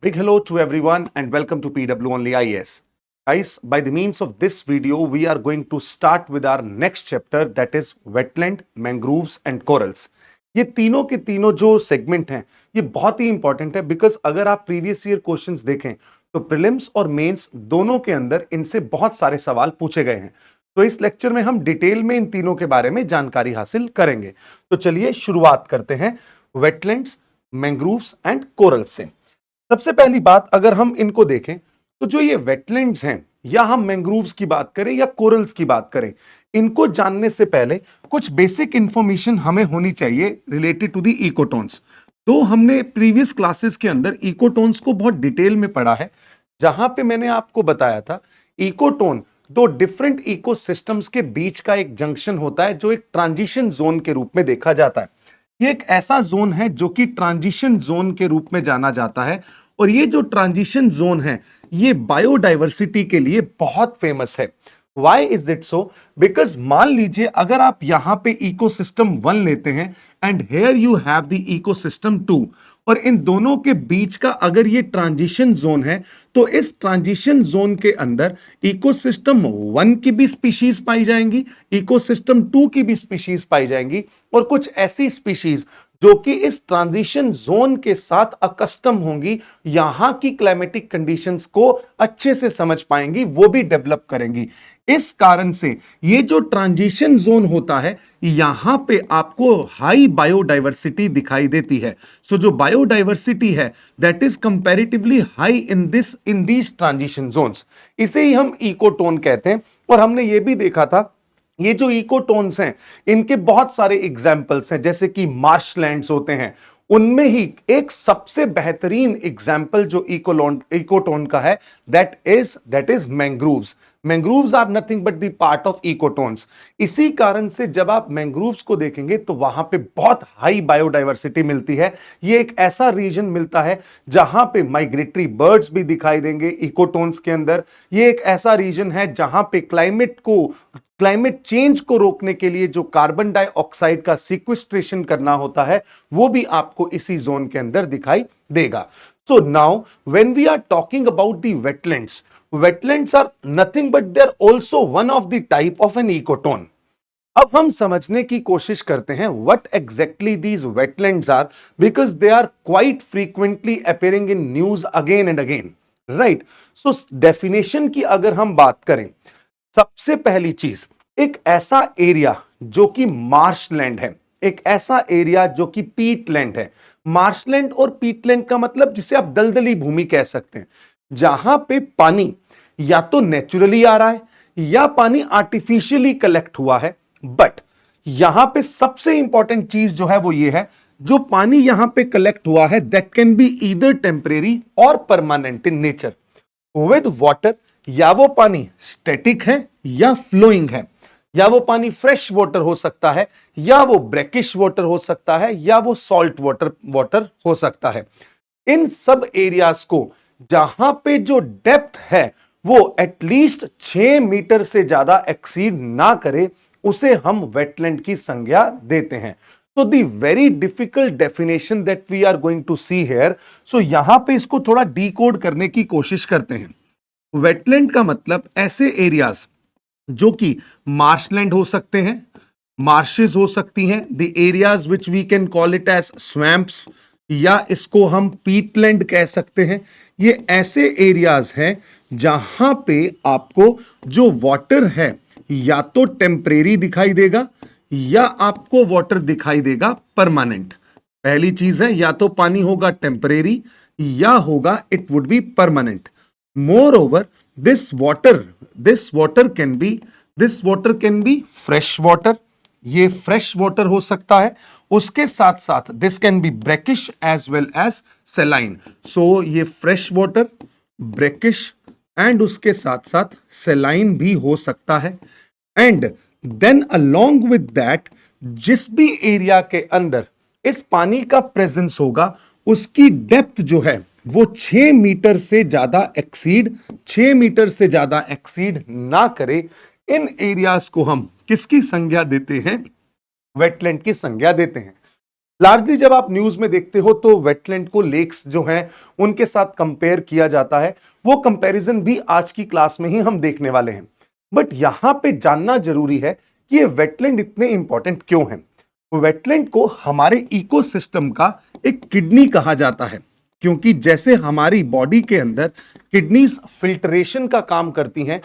Big hello to everyone and welcome to PW Only IAS. Guys, by the means of this video, we are going to start with our next chapter that is wetland, mangroves and corals. ये तीनों के तीनों जो segment हैं ये बहुत ही important है because अगर आप प्रीवियस ईयर क्वेश्चंस देखें तो प्रीलिम्स और मेंस दोनों के अंदर इनसे बहुत सारे सवाल पूछे गए हैं। तो इस लेक्चर में हम डिटेल में इन तीनों के बारे में जानकारी हासिल करेंगे। तो चलिए शुरुआत करते हैं वेटलैंड्स, मैंग्रोव्स एंड कोरल्स से। सबसे पहली बात अगर हम इनको देखें तो जो ये वेटलैंड्स हैं या हम मैंग्रोव्स की बात करें या कोरल्स की बात करें, इनको जानने से पहले कुछ बेसिक इंफॉर्मेशन हमें होनी चाहिए रिलेटेड टू द इकोटोन्स। तो हमने प्रीवियस क्लासेस के अंदर इकोटोन्स को बहुत डिटेल में पढ़ा है, जहां पे मैंने आपको बताया था इकोटोन दो डिफरेंट इकोसिस्टम्स के बीच का एक जंक्शन होता है जो एक ट्रांजिशन जोन के रूप में देखा जाता है। ये एक ऐसा जोन है जो कि ट्रांजिशन जोन के रूप में जाना जाता है और ये जो ट्रांजिशन जोन है ये बायोडाइवर्सिटी के लिए बहुत फेमस है। Why is it so? Because मान लीजिए अगर आप यहां पे इकोसिस्टम 1 लेते हैं and here you have the ecosystem 2 और इन दोनों के बीच का अगर ये ट्रांजिशन जोन है तो इस ट्रांजिशन जोन के अंदर इकोसिस्टम 1 की भी स्पीशीज पाई जाएंगी, इकोसिस्टम 2 की भी स्पीशीज पाई जाएंगी और कुछ ऐसी स्पीशीज जो कि इस ट्रांजिशन जोन के साथ अकस्टम होंगी, यहां की क्लाइमेटिक कंडीशंस को अच्छे से समझ पाएंगी, वो भी डेवलप करेंगी। इस कारण से ये जो ट्रांजिशन जोन होता है यहां पे आपको हाई बायोडाइवर्सिटी दिखाई देती है। सो जो बायोडाइवर्सिटी है that is comparatively high in these transition zones, इसे ही हम इकोटोन कहते हैं। और हमने ये भी देखा था ये जो इकोटोन्स हैं इनके बहुत सारे एग्जाम्पल्स हैं, जैसे कि मार्शलैंड्स होते हैं, उनमें ही एक सबसे बेहतरीन एग्जाम्पल जो इकोटोन का है that is mangroves. Mangroves are nothing but the part of ecotones. इसी कारण से जब आप मैंग्रोव्स को देखेंगे तो वहां पे बहुत हाई बायोडाइवर्सिटी मिलती है। ये एक ऐसा रीजन मिलता है जहां पे माइग्रेटरी बर्ड्स भी दिखाई देंगे इकोटोन्स के अंदर। ये एक ऐसा रीजन है जहां पे क्लाइमेट चेंज को रोकने के लिए जो कार्बन डाइऑक्साइड का सिक्वेस्ट्रेशन करना होता है वो भी आपको इसी जोन के अंदर दिखाई देगा। So now when we are talking about the wetlands are nothing but they are also one of the type of an ecotone. अब हम समझने की कोशिश करते हैं what exactly these wetlands are, because they are quite frequently appearing in news again and again, right? So definition की अगर हम बात करें, सबसे पहली चीज एक ऐसा एरिया जो कि मार्शलैंड है, एक ऐसा एरिया जो कि पीटलैंड है। मार्शलैंड और पीटलैंड का मतलब जिसे आप दलदली भूमि कह सकते हैं, जहां पे पानी या तो नेचुरली आ रहा है या पानी आर्टिफिशियली कलेक्ट हुआ है। बट यहां पे सबसे इंपॉर्टेंट चीज जो है वो ये है, जो पानी यहां पे कलेक्ट हुआ है that can be either temporary और permanent in nature. With water, या वो पानी स्टैटिक है या फ्लोइंग है, या वो पानी फ्रेश वाटर हो सकता है या वो ब्रैकिश वाटर हो सकता है या वो सॉल्ट वाटर हो सकता है। इन सब एरियाज को जहां पे जो डेप्थ है वो एटलीस्ट 6 मीटर से ज्यादा एक्सीड ना करे, उसे हम वेटलैंड की संज्ञा देते हैं। तो the very difficult definition that we are going to see here, so यहां पे इसको थोड़ा डीकोड करने की कोशिश करते हैं। वेटलैंड का मतलब ऐसे एरियाज जो कि मार्शलैंड हो सकते हैं, मार्शेस हो सकती हैं, the areas which we can call it as swamps, या इसको हम पीटलैंड कह सकते हैं। ये ऐसे एरियाज हैं जहां पे आपको जो वाटर है या तो टेम्परेरी दिखाई देगा या आपको वाटर दिखाई देगा परमानेंट। पहली चीज है या तो पानी होगा टेम्परेरी या होगा it would be permanent. Moreover, this water can be fresh water, ये फ्रेश वाटर हो सकता है। उसके साथ साथ this can be brackish as well as saline. So ये फ्रेश वाटर, ब्रैकिश एंड उसके साथ साथ सेलाइन भी हो सकता है। And then along with that, जिस भी एरिया के अंदर इस पानी का प्रेजेंस होगा उसकी डेप्थ जो है वो 6 मीटर से ज्यादा एक्सीड ना करे। इन एरियाज को हम किसकी संज्ञा देते हैं? वेटलैंड की संज्ञा देते हैं। लार्जली जब आप न्यूज में देखते हो तो वेटलैंड को लेक्स जो हैं उनके साथ कंपेयर किया जाता है। वो कंपैरिजन भी आज की क्लास में ही हम देखने वाले हैं। बट यहां पे जानना जरूरी है कि ये वेटलैंड इतने इंपॉर्टेंट क्यों हैं। वेटलैंड को हमारे इकोसिस्टम का एक किडनी कहा जाता है, क्योंकि जैसे हमारी बॉडी के अंदर किडनीज फिल्ट्रेशन का काम करती हैं,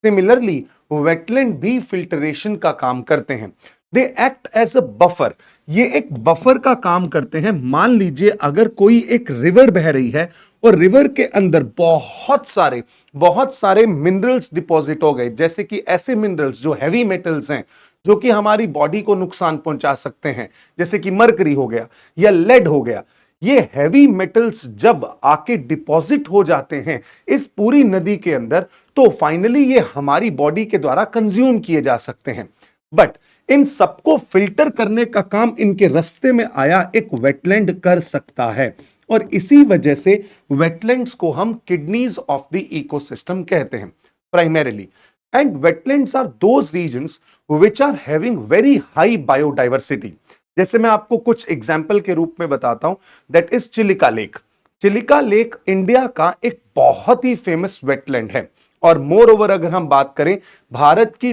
सिमिलरली वेटलैंड भी फिल्ट्रेशन का काम करते हैं। They act as a buffer. ये एक बफर का काम करते हैं। मान लीजिए अगर कोई एक रिवर बह रही है और रिवर के अंदर बहुत सारे मिनरल्स डिपॉजिट हो गए, जैसे कि ऐसे मिनरल्स जो हैवी मेटल्स हैं जो कि हमारी बॉडी को नुकसान पहुंचा सकते हैं, जैसे कि मरकरी हो गया या लेड हो गया। ये हैवी मेटल्स जब आके डिपॉजिट हो जाते हैं इस पूरी नदी के अंदर, तो फाइनली ये हमारी बॉडी के द्वारा कंज्यूम किए जा सकते हैं। बट इन सबको फिल्टर करने का काम इनके रास्ते में आया एक वेटलैंड कर सकता है, और इसी वजह से वेटलैंड्स को हम किडनीज ऑफ द इकोसिस्टम कहते हैं primarily. And wetlands are those regions which are having very high biodiversity. जैसे मैं आपको कुछ एग्जाम्पल के रूप में बताता हूं, that is Chilika lake. Chilika lake India का एक बहुत ही फेमस वेटलैंड है, और मोर ओवर अगर हम बात करें भारत की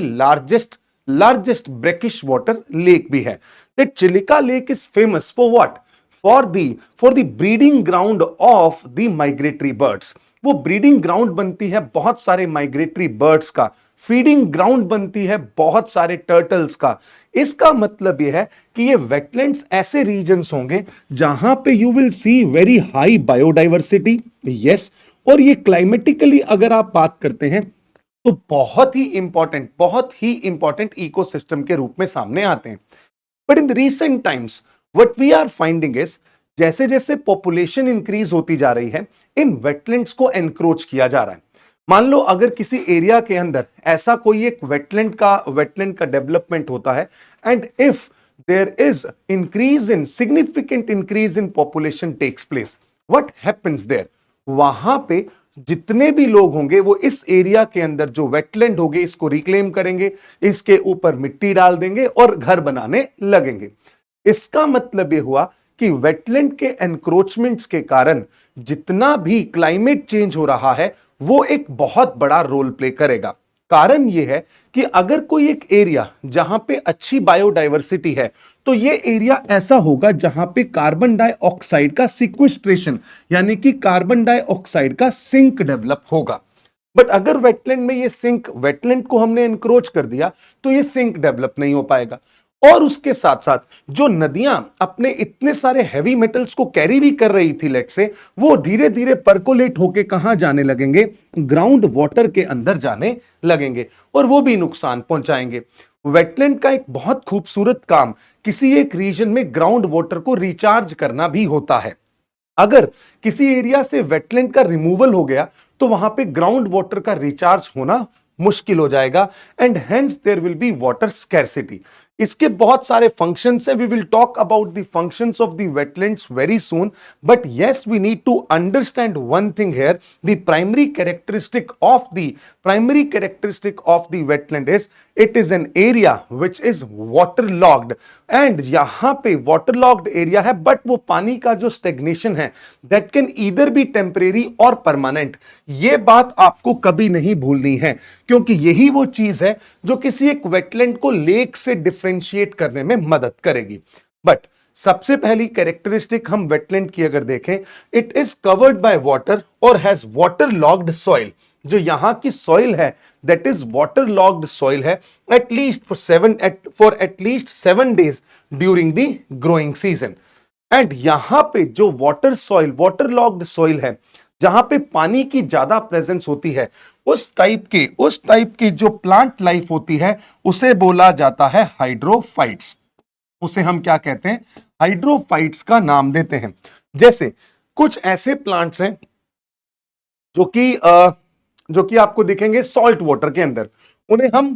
लार्जेस्ट ब्रैकिश वाटर लेक भी है। That Chilika lake is famous for what? For the breeding ground of the migratory birds. वो ब्रीडिंग ग्राउंड बनती है बहुत सारे माइग्रेटरी बर्ड्स का, फीडिंग ग्राउंड बनती है बहुत सारे टर्टल्स का। इसका मतलब यह है कि ये वेटलैंड्स ऐसे रीजन्स होंगे जहां पे you will C very high biodiversity. Yes, और ये क्लाइमेटिकली अगर आप बात करते हैं तो बहुत ही इंपॉर्टेंट इकोसिस्टम के रूप में सामने आते हैं। But in the recent times what we are finding is, जैसे जैसे पॉपुलेशन इंक्रीज होती जा रही है, इन वेटलैंड्स को एनक्रोच किया जा रहा है। मान लो अगर किसी एरिया के अंदर ऐसा कोई एक वेटलैंड का डेवलपमेंट होता है, and if there is significant increase in population takes place, what happens there? वहां पे जितने भी लोग होंगे वो इस एरिया के अंदर जो वेटलैंड होंगे इसको रिक्लेम करेंगे, इसके ऊपर मिट्टी डाल देंगे और घर बनाने लगेंगे। इसका मतलब यह हुआ कि वेटलैंड के एनक्रोचमेंट्स के कारण जितना भी क्लाइमेट चेंज हो रहा है वो एक बहुत बड़ा रोल प्ले करेगा। कारण यह है कि अगर कोई एक एरिया जहां पे अच्छी बायोडाइवर्सिटी है, तो ये एरिया ऐसा होगा जहां पे कार्बन डाइऑक्साइड का सिक्वेस्ट्रेशन यानी कि कार्बन डाइऑक्साइड का सिंक डेवलप होगा। बट अगर वेटलैंड में वेटलैंड को हमने एनक्रोच कर दिया तो ये सिंक डेवलप नहीं हो पाएगा। और उसके साथ साथ जो नदियां अपने इतने सारे हैवी मेटल्स को कैरी भी कर रही थी लेट से, वो धीरे धीरे परकोलेट होके कहां जाने लगेंगे? ग्राउंड वाटर के अंदर जाने लगेंगे, और वो भी नुकसान पहुंचाएंगे। वेटलैंड का एक बहुत खूबसूरत काम किसी एक रीजन में ग्राउंड वाटर को रिचार्ज करना भी होता है। अगर किसी एरिया से वेटलैंड का रिमूवल हो गया तो वहां पे ग्राउंड वाटर का रिचार्ज होना मुश्किल हो जाएगा, and hence there will be water scarcity. इसके बहुत सारे फंक्शंस हैं। We will talk about the functions of the wetlands very soon, but yes we need to understand one thing here. The primary characteristic of the wetland is it is an area which is water locked, and यहां पे water locked area है, but वो पानी का जो stagnation है that can either be temporary और permanent. ये बात आपको कभी नहीं भूलनी है, क्योंकि यही वो चीज है जो किसी एक वेटलैंड को लेक से डिफरेंशिएट करने में मदद करेगी। बट सबसे पहली कैरेक्टरिस्टिक हम वेटलैंड की अगर देखें, it is covered by water और हैज वाटर लॉक्ड सॉइल। जो यहां की सॉइल है that is water locked soil है, at least for at least 7 days during the growing season. And यहां पे जो वाटर लॉक्ड सॉइल है, जहां पे पानी की ज्यादा प्रेजेंस होती है, उस टाइप की जो प्लांट लाइफ होती है उसे बोला जाता है हाइड्रोफाइट्स। उसे हम क्या कहते हैं? हाइड्रोफाइट्स का नाम देते हैं। जैसे कुछ ऐसे प्लांट्स हैं जो कि आपको दिखेंगे सॉल्ट वाटर के अंदर, उन्हें हम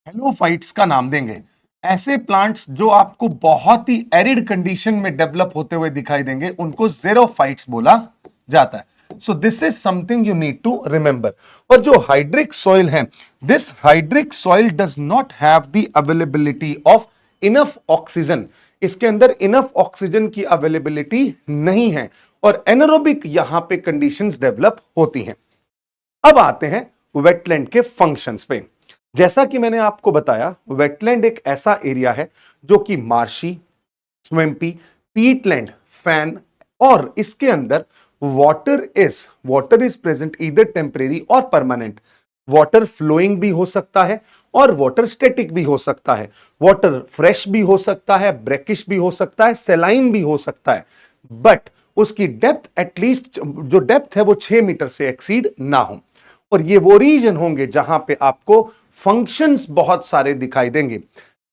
हेलोफाइट्स का नाम देंगे। ऐसे प्लांट्स जो आपको बहुत ही एरिड कंडीशन में डेवलप होते हुए दिखाई देंगे उनको ज़ेरोफाइट्स बोला जाता है। So this is something you need to remember. और जो हाइड्रिक सॉइल है, this hydric soil does not have the availability of enough oxygen इसके अंदर इनफ ऑक्सीजन की अवेलेबिलिटी नहीं है और एनारोबिक यहां पे कंडीशंस डेवलप होती हैं। अब आते हैं वेटलैंड के फंक्शंस पे। जैसा कि मैंने आपको बताया, वेटलैंड एक ऐसा एरिया है जो कि मार्शी, स्विम्पी, पीटलैंड, फैन, और इसके अंदर water is present either temporary और परमानेंट। वाटर फ्लोइंग भी हो सकता है और वाटर स्टैटिक भी हो सकता है, वाटर फ्रेश भी हो सकता है, ब्रेकिश भी हो सकता है, सेलाइन भी हो सकता है, बट उसकी डेप्थ एटलीस्ट जो डेप्थ है वो 6 मीटर से एक्सीड ना हो। और ये वो रीजन होंगे जहां पे आपको फंक्शंस बहुत सारे दिखाई देंगे।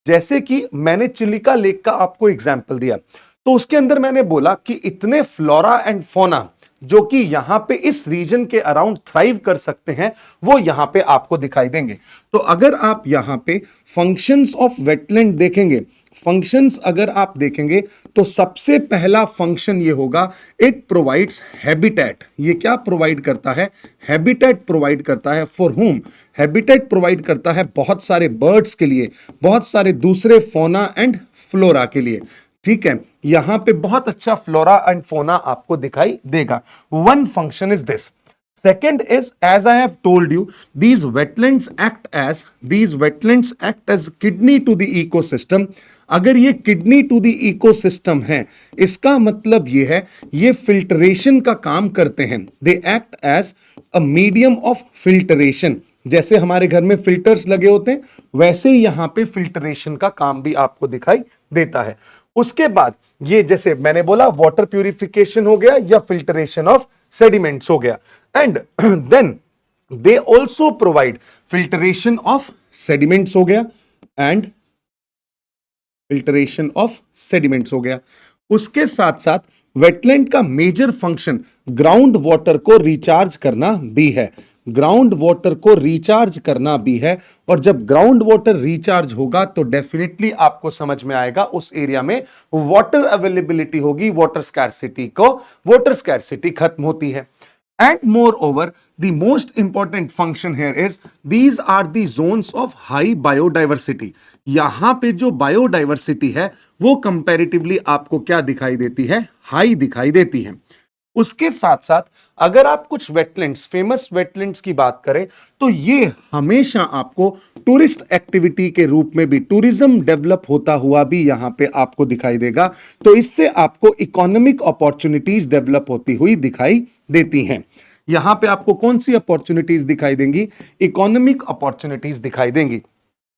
जैसे कि मैंने चिलिका लेक का आपको एग्जाम्पल दिया, तो उसके अंदर मैंने बोला कि इतने फ्लोरा एंड फोना जो कि यहां पे इस रीजन के अराउंड थ्राइव कर सकते हैं, वो यहां पे आपको दिखाई देंगे। तो अगर आप यहां पे फंक्शंस ऑफ वेटलैंड देखेंगे, फंक्शंस अगर आप देखेंगे तो सबसे पहला फंक्शन ये होगा, इट प्रोवाइड्स हैबिटेट। ये क्या प्रोवाइड करता है? हैबिटेट प्रोवाइड करता है। फॉर हुम? हैबिटेट प्रोवाइड करता है बहुत सारे बर्ड्स के लिए, बहुत सारे दूसरे फोना एंड फ्लोरा के लिए। ठीक है, यहां पे बहुत अच्छा फ्लोरा एंड फोना आपको दिखाई देगा। One function is this. Second is, as I have told you, these wetlands act as kidney to the ecosystem. अगर ये किडनी टू द इकोसिस्टम है, इसका मतलब ये है ये फिल्टरेशन का काम करते हैं। They act as a medium of filtration. जैसे हमारे घर में फिल्टर्स लगे होते हैं, वैसे ही यहां पे फिल्टरेशन का काम भी आपको दिखाई देता है। उसके बाद ये जैसे मैंने बोला वाटर प्यूरिफिकेशन हो गया या फिल्टरेशन ऑफ सेडिमेंट्स हो गया, and then they also provide filtration of sediments हो गया एंड फिल्टरेशन ऑफ सेडिमेंट्स हो गया। उसके साथ साथ वेटलैंड का मेजर फंक्शन ग्राउंड वाटर को रिचार्ज करना भी है। ग्राउंड वाटर को रिचार्ज करना भी है, और जब ग्राउंड वाटर रिचार्ज होगा तो डेफिनेटली आपको समझ में आएगा उस एरिया में वाटर अवेलेबिलिटी होगी, वाटर स्कैर्सिटी खत्म होती है। And moreover, the most important function here is these are the zones of high biodiversity. यहां पे जो बायोडाइवर्सिटी है वो कंपैरेटिवली आपको क्या दिखाई देती है? हाई दिखाई देती है। उसके साथ साथ अगर आप कुछ वेटलैंड्स, फेमस वेटलैंड्स की बात करें, तो ये हमेशा आपको टूरिस्ट एक्टिविटी के रूप में भी, टूरिज्म डेवलप होता हुआ भी यहां पे आपको दिखाई देगा। तो इससे आपको इकोनॉमिक अपॉर्चुनिटीज डेवलप होती हुई दिखाई देती हैं। यहां पे आपको कौन सी अपॉर्चुनिटीज दिखाई देंगी? इकोनॉमिक अपॉर्चुनिटीज दिखाई देंगी।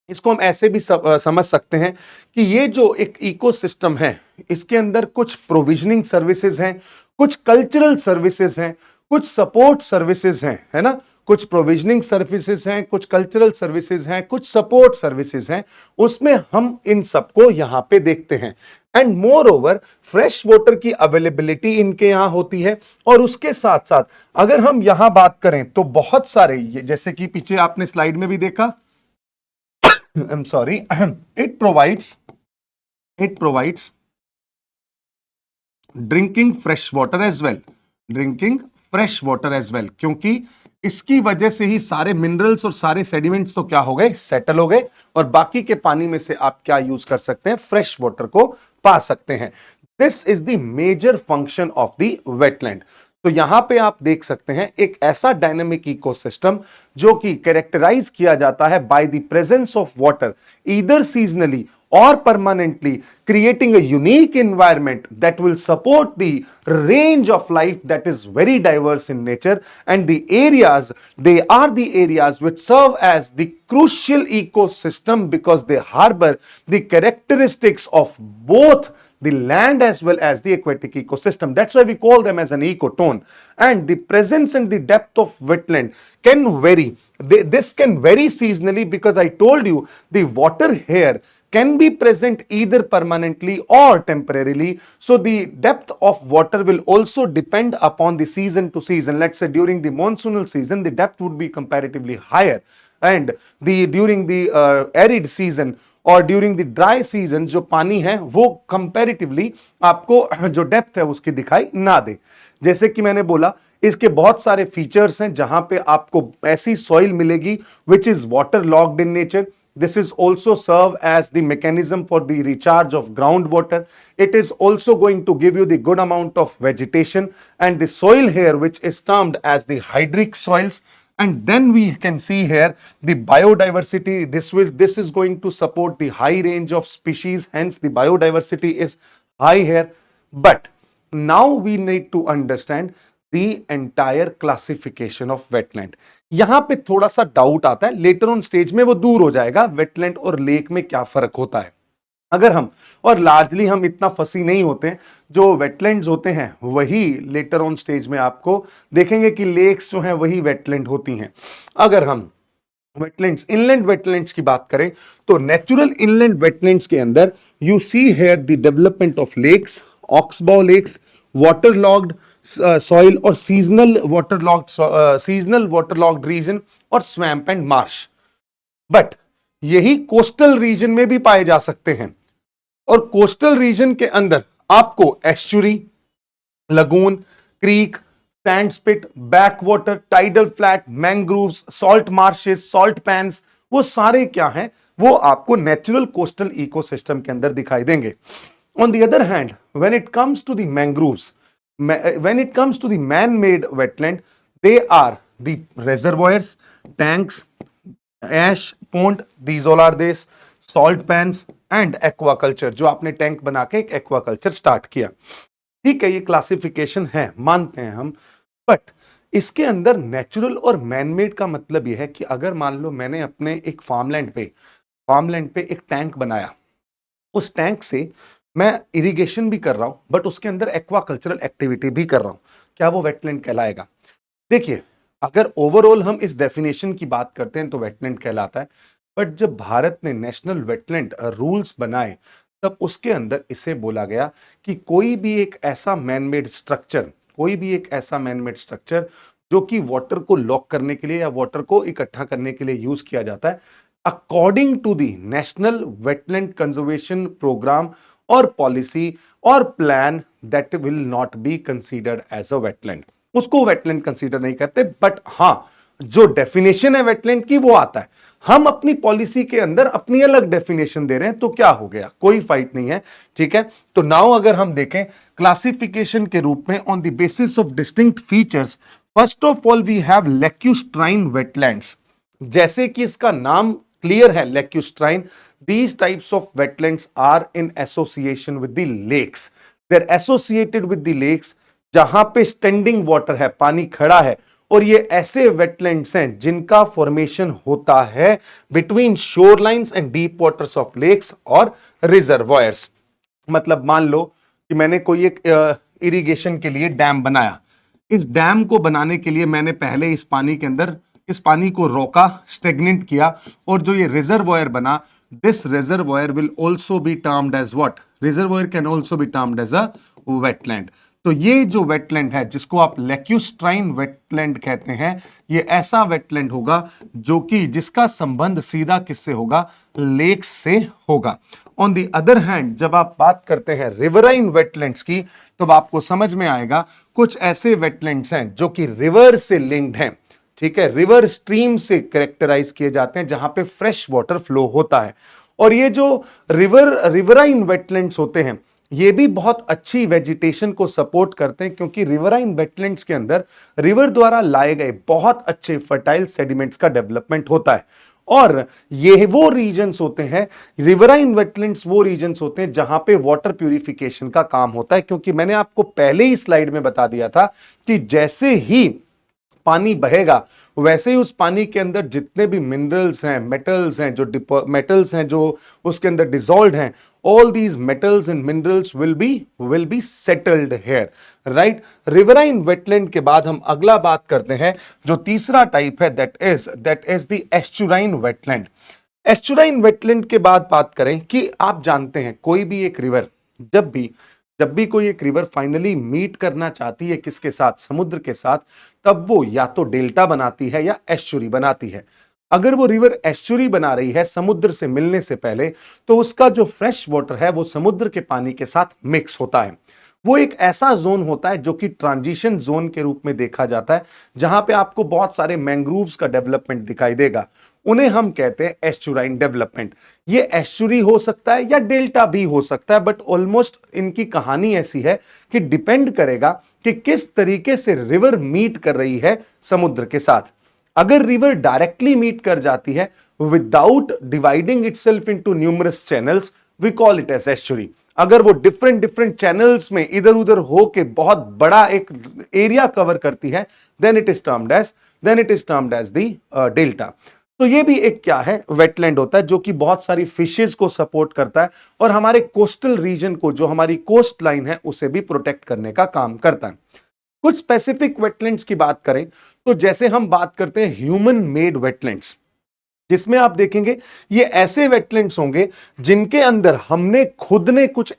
इसको हम ऐसे भी समझ सकते हैं कि ये जो एक इकोसिस्टम है, इसके अंदर कुछ प्रोविजनिंग सर्विसेज हैं, कुछ कल्चरल सर्विसेज हैं, कुछ सपोर्ट सर्विसेज हैं, है ना? कुछ प्रोविजनिंग सर्विसेज हैं, कुछ कल्चरल सर्विसेज हैं, कुछ सपोर्ट सर्विसेज हैं। उसमें हम इन सबको यहां पे देखते हैं। And more over fresh water की अवेलेबिलिटी इनके यहां होती है। और उसके साथ साथ अगर हम यहां बात करें तो बहुत सारे, जैसे कि पीछे आपने स्लाइड में भी देखा, I'm sorry, it provides drinking fresh water as well, क्योंकि इसकी वजह से ही सारे मिनरल्स और सारे सेडिमेंट्स तो क्या हो गए? सेटल हो गए, और बाकी के पानी में से आप क्या यूज कर सकते हैं? फ्रेश वाटर को पा सकते हैं। This is the major function of the wetland. तो यहां पे आप देख सकते हैं एक ऐसा डायनेमिक इकोसिस्टम जो कि कैरेक्टराइज किया जाता है by the presence of water either seasonally or permanently, creating a unique environment that will support the range of life that is very diverse in nature. And the areas, they are the areas which serve as the crucial ecosystem because they harbor the characteristics of both the land as well as the aquatic ecosystem. That's why we call them as an ecotone. And the presence and the depth of wetland can vary. This can vary seasonally because I told you the water here can be present either permanently or temporarily. So the depth of water will also depend upon the season to season. Let's say during the monsoonal season, the depth would be comparatively higher. And during the arid season और during the dry season जो पानी है वो comparatively आपको जो depth है उसकी दिखाई ना दे। जैसे कि मैंने बोला, इसके बहुत सारे फीचर्स हैं जहां पे आपको ऐसी सॉइल मिलेगी which is water locked in nature, This is also serve as the mechanism for the recharge of groundwater. It is also going to give you the good amount of vegetation, and the soil here, which is termed as the hydric soils. And then we can see here the biodiversity. This is going to support the high range of species, hence the biodiversity is high here. But now we need to understand the entire classification of wetland. यहां पे थोड़ा सा doubt आता है, later on stage में वो दूर हो जाएगा, वेटलैंड और लेक में क्या फर्क होता है। अगर हम, और लार्जली हम इतना फसी नहीं होते हैं, जो वेटलैंड्स होते हैं वही लेटर ऑन स्टेज में आपको देखेंगे कि लेक्स जो हैं वही वेटलैंड होती हैं। अगर हम वेटलैंड्स, इनलैंड वेटलैंड्स की बात करें तो नेचुरल इनलैंड वेटलैंड्स के अंदर you see here the development of lakes, oxbow lakes, water logged soil और सीजनल वाटर लॉग्ड रीजन और स्वैम्प एंड मार्श। बट यही कोस्टल रीजन में भी पाए जा सकते हैं, और कोस्टल रीजन के अंदर आपको estuary, lagoon, creek, sand spit, back water, tidal flat, mangroves, salt marches, salt pans, वो सारे क्या हैं, वो आपको नेचुरल कोस्टल इकोसिस्टम के अंदर दिखाई देंगे। On the other hand, when it comes to the mangroves, when it comes to the man-made wetland, they are the reservoirs, tanks, ash pond, these all are this, salt pans and aquaculture, जो आपने tank बना के एक aquaculture start किया। ठीक है, ये classification है, मानते हैं हम। बट इसके अंदर नेचुरल और मैनमेड का मतलब यह है कि अगर मान लो मैंने अपने एक फार्मलैंड पे एक टैंक बनाया, उस टैंक से मैं इरिगेशन भी कर रहा हूं, बट उसके अंदर एक्वाकल्चरल एक्टिविटी भी कर रहा हूं, क्या वो वेटलैंड कहलाएगा? देखिए, अगर ओवरऑल हम इस डेफिनेशन की बात करते हैं तो वेटलैंड कहलाता है। बट जब भारत ने नेशनल वेटलैंड रूल्स बनाए, तब उसके अंदर इसे बोला गया कि कोई भी एक ऐसा मैनमेड स्ट्रक्चर जो कि वाटर को लॉक करने के लिए या वाटर को इकट्ठा करने के लिए यूज किया जाता है, according to the national wetland conservation programme और पॉलिसी और plan, that will not be considered as a wetland, उसको वेटलैंड कंसीडर नहीं करते। बट हां, जो डेफिनेशन है वेटलैंड की वो आता है। हम अपनी पॉलिसी के अंदर अपनी अलग डेफिनेशन दे रहे हैं, तो क्या हो गया, कोई फाइट नहीं है। ठीक है, तो नाउ अगर हम देखें क्लासिफिकेशन के रूप में on the basis of distinct features, first of all we have lacustrine wetlands. जैसे कि इसका नाम क्लियर है, लैक्यूस्ट्राइन, these types of wetlands are in association with the lakes. They're associated with the lakes जहां पे स्टैंडिंग वाटर है, पानी खड़ा है, और ये ऐसे वेटलैंड्स हैं जिनका फॉर्मेशन होता है between shore lines and deep waters of lakes और रिजर्वॉयर्स। मतलब मान लो कि मैंने कोई एक इरिगेशन के लिए डैम बनाया, इस डैम को बनाने के लिए मैंने पहले इस पानी को रोका, स्टेगनेंट किया, और जो ये रिजर्वॉयर बना, this reservoir will also be termed as what? Reservoir can also be termed as a wetland. तो ये जो वेटलैंड है जिसको आप लैक्यूस्ट्राइन वेटलैंड कहते हैं, ये ऐसा वेटलैंड होगा जो कि जिसका संबंध सीधा किससे होगा, लेक्स से होगा। ऑन द अदर हैंड, जब आप बात करते हैं रिवराइन वेटलैंड्स की, तो आपको समझ में आएगा कुछ ऐसे वेटलैंड्स हैं जो कि रिवर से लिंक्ड हैं। ठीक है, रिवर स्ट्रीम से कैरेक्टराइज किए जाते हैं जहां पे फ्रेश वाटर फ्लो होता है। और ये जो रिवराइन वेटलैंड्स होते हैं, ये भी बहुत अच्छी वेजिटेशन को सपोर्ट करते हैं, क्योंकि रिवराइन वेटलैंड्स के अंदर रिवर द्वारा लाए गए बहुत अच्छे फर्टाइल सेडिमेंट्स का डेवलपमेंट होता है। और ये वो रीजन्स होते हैं, रिवराइन वेटलैंड्स वो रीजन्स होते हैं जहां पे वाटर प्यूरिफिकेशन का काम होता है। क्योंकि मैंने आपको पहले ही स्लाइड में बता दिया था कि जैसे ही पानी बहेगा, वैसे ही उस पानी के अंदर जितने भी मिनरल्स हैं, मेटल्स हैं जो उसके अंदर डिसॉल्व्ड हैं, all these metals and minerals will be settled here, right? Riverine wetland के बाद हम अगला बात करते हैं, जो तीसरा टाइप है, that is the estuarine wetland. Estuarine wetland के बाद बात करें कि आप जानते हैं कोई भी एक रिवर, जब भी कोई एक रिवर फाइनली मीट करना चाहती है किसके साथ, समुद्र के साथ, तब वो या तो डेल्टा बनाती है या एस्चुरी बनाती है। अगर वो रिवर एस्चुरी बना रही है समुद्र से मिलने से पहले, तो उसका जो फ्रेश वाटर है वो समुद्र के पानी के साथ मिक्स होता है। वो एक ऐसा जोन होता है जो कि ट्रांजिशन जोन के रूप में देखा जाता है, जहां पे आपको बहुत सारे मैंग्रोव्स का डेवलपमेंट दिखाई देगा। उन्हें हम कहते हैं एस्चुराइन डेवलपमेंट। ये एस्चुरी हो सकता है या डेल्टा भी हो सकता है, बट ऑलमोस्ट इनकी कहानी ऐसी है कि डिपेंड करेगा कि किस तरीके से रिवर मीट कर रही है समुद्र के साथ। अगर रिवर डायरेक्टली मीट कर जाती है without dividing itself into numerous channels, we call it as estuary. अगर वो डिफरेंट डिफरेंट चैनल्स में इधर उधर होके बहुत बड़ा एक एरिया कवर करती है, then it is termed as the delta. तो ये भी एक क्या है, वेटलैंड होता है, जो कि बहुत सारी फिशेज को सपोर्ट करता है और हमारे कोस्टल रीजन को, जो हमारी कोस्ट लाइन है, उसे भी प्रोटेक्ट करने का काम करता है। कुछ स्पेसिफिक वेटलैंड्स की बात करें तो जैसे हम बात करते हैं ह्यूमन मेड वेटलैंड्स, जिसमें आप देखेंगे ये ऐसे वेटलैंड्स होंगे जिनके अंदर हमने खुद ने कुछ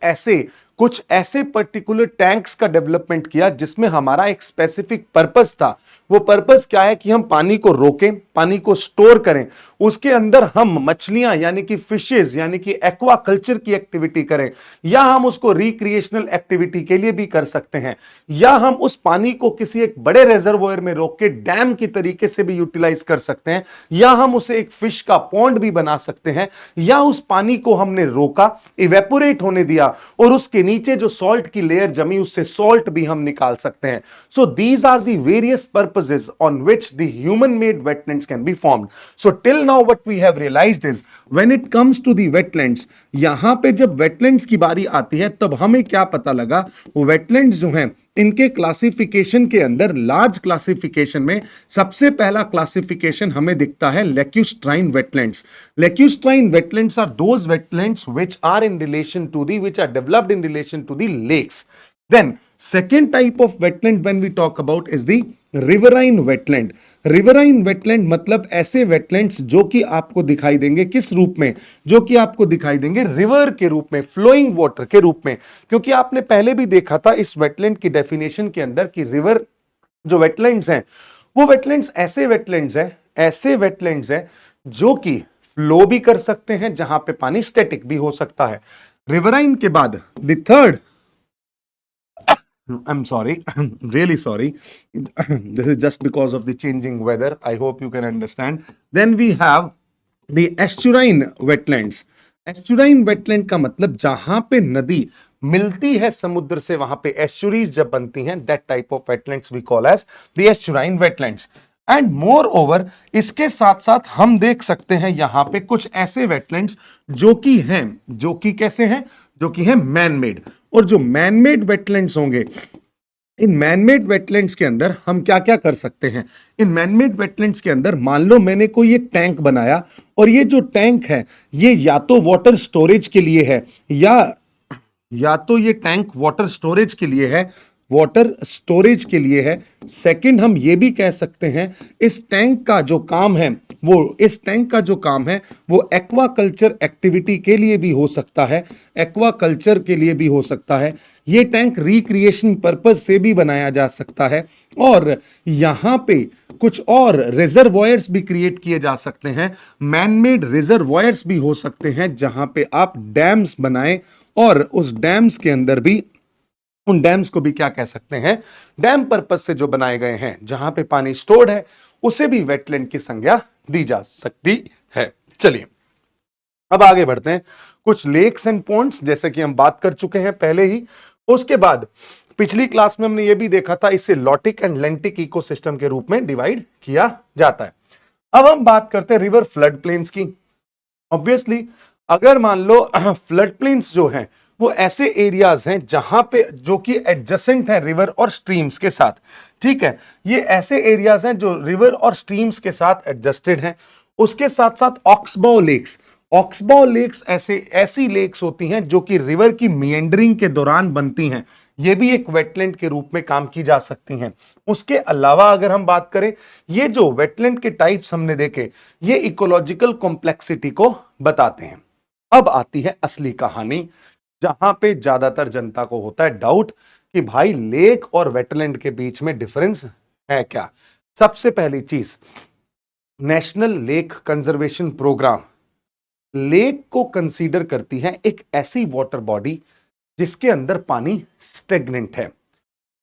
ऐसे पर्टिकुलर टैंक्स का डेवलपमेंट किया जिसमें हमारा एक स्पेसिफिक पर्पस था। वो पर्पस क्या है कि हम पानी को रोकें, पानी को स्टोर करें, उसके अंदर हम मछलियां यानी कि फिशेज यानी कि एक्वा कल्चर की एक्टिविटी करें, या हम उसको रिक्रिएशनल एक्टिविटी के लिए भी कर सकते हैं, या हम उस पानी को किसी एक बड़े रिजर्वोयर में रोक के डैम की तरीके से भी यूटिलाइज कर सकते हैं, या हम उसे एक फिश का पॉन्ड भी बना सकते हैं, या उस पानी को हमने रोका, इवेपोरेट होने दिया और उसके नीचे जो सॉल्ट की लेयर जमी उससे सॉल्ट भी हम निकाल सकते हैं। So these are the various purposes on which the human made wetlands can be formed. So till now what we have realised is when it comes to the wetlands, यहां पे जब वेटलैंड्स की बारी आती है तब हमें क्या पता लगा, वेटलैंड्स जो हैं इनके क्लासिफिकेशन के अंदर, लार्ज क्लासिफिकेशन में सबसे पहला क्लासिफिकेशन हमें दिखता है lacustrine wetlands. Lacustrine wetlands are those wetlands which are in relation to the which are developed in relation to the lakes. Then second type of wetland when we talk about is the riverine wetland. Riverine wetland मतलब ऐसे wetlands जो कि आपको दिखाई देंगे किस रूप में, जो कि आपको दिखाई देंगे रिवर के रूप में, फ्लोइंग वाटर के रूप में। क्योंकि आपने पहले भी देखा था इस वेटलैंड की डेफिनेशन के अंदर कि रिवर जो वेटलैंड्स हैं वो वेटलैंड्स ऐसे वेटलैंड्स हैं जो कि फ्लो भी कर सकते हैं, जहां पे पानी स्टैटिक भी हो सकता है। रिवराइन के बाद the third, I'm sorry, really sorry. This is just because of the changing weather. I hope you can understand. Then we have the estuarine wetlands. Estuarine wetland का मतलब जहां पे नदी मिलती है समुद्र से, वहां पे एस्चुरीज जब बनती हैं, that type of wetlands we call as the estuarine wetlands. And more over इसके साथ साथ हम देख सकते हैं यहां पे कुछ ऐसे वेटलैंड्स जो कि कैसे हैं, जो कि है मैन मेड। और जो मैन मेड वेटलैंड्स होंगे, इन मैनमेड वेटलैंड्स के अंदर हम क्या क्या कर सकते हैं। इन मैनमेड वेटलैंड्स के अंदर मान लो मैंने कोई एक टैंक बनाया और ये जो टैंक है ये या तो वाटर स्टोरेज के लिए है, या तो ये टैंक वाटर स्टोरेज के लिए है, सेकंड हम ये भी कह सकते हैं इस टैंक का जो काम है वो एक्वाकल्चर एक्टिविटी के लिए भी हो सकता है, ये टैंक रिक्रिएशन पर्पस से भी बनाया जा सकता है, और यहां पे कुछ और रिजर्वॉयर्स भी क्रिएट किए जा सकते हैं, मैनमेड रिजर्वॉयर्स भी हो सकते हैं जहां पे आप डैम्स बनाएं और उस डैम्स के अंदर भी, उन डैम्स को भी क्या कह सकते हैं, डैम पर्पस से जो बनाए गए हैं जहां पे पानी स्टोर्ड है, उसे भी वेटलैंड की संज्ञा दी जा सकती है। चलिए अब आगे बढ़ते हैं। कुछ लेक्स एंड पॉन्ड्स जैसे कि हम बात कर चुके हैं पहले ही, उसके बाद पिछली क्लास में हमने ये भी देखा था इसे लॉटिक एंड लेंटिक इकोसिस्टम के रूप में डिवाइड किया जाता है। अब हम बात करते हैं रिवर फ्लड प्लेन्स की। ऑब्वियसली अगर मान लो फ्लड प्लेन्स जो हैं वो ऐसे एरियाज हैं जहां पे जो कि एडजेसेंट है रिवर और स्ट्रीम्स के साथ, ठीक है, ये ऐसे एरियाज हैं जो रिवर और स्ट्रीम्स के साथ एडजस्टेड हैं। उसके साथ साथ ऑक्सबाउ लेक्स ऐसी लेक्स होती हैं जो कि रिवर की मिएंडरिंग के दौरान बनती हैं, ये भी एक वेटलैंड के रूप में काम की जा सकती हैं। उसके अलावा अगर हम बात करें, ये जो वेटलैंड के टाइप्स हमने देखे, ये इकोलॉजिकल कॉम्प्लेक्सिटी को बताते हैं। अब आती है असली कहानी, जहां पे ज्यादातर जनता को होता है डाउट कि भाई लेक और वेटलैंड के बीच में डिफरेंस है क्या। सबसे पहली चीज, national lake conservation programme lake को कंसीडर करती है एक ऐसी वाटर बॉडी जिसके अंदर पानी स्टेगनेंट है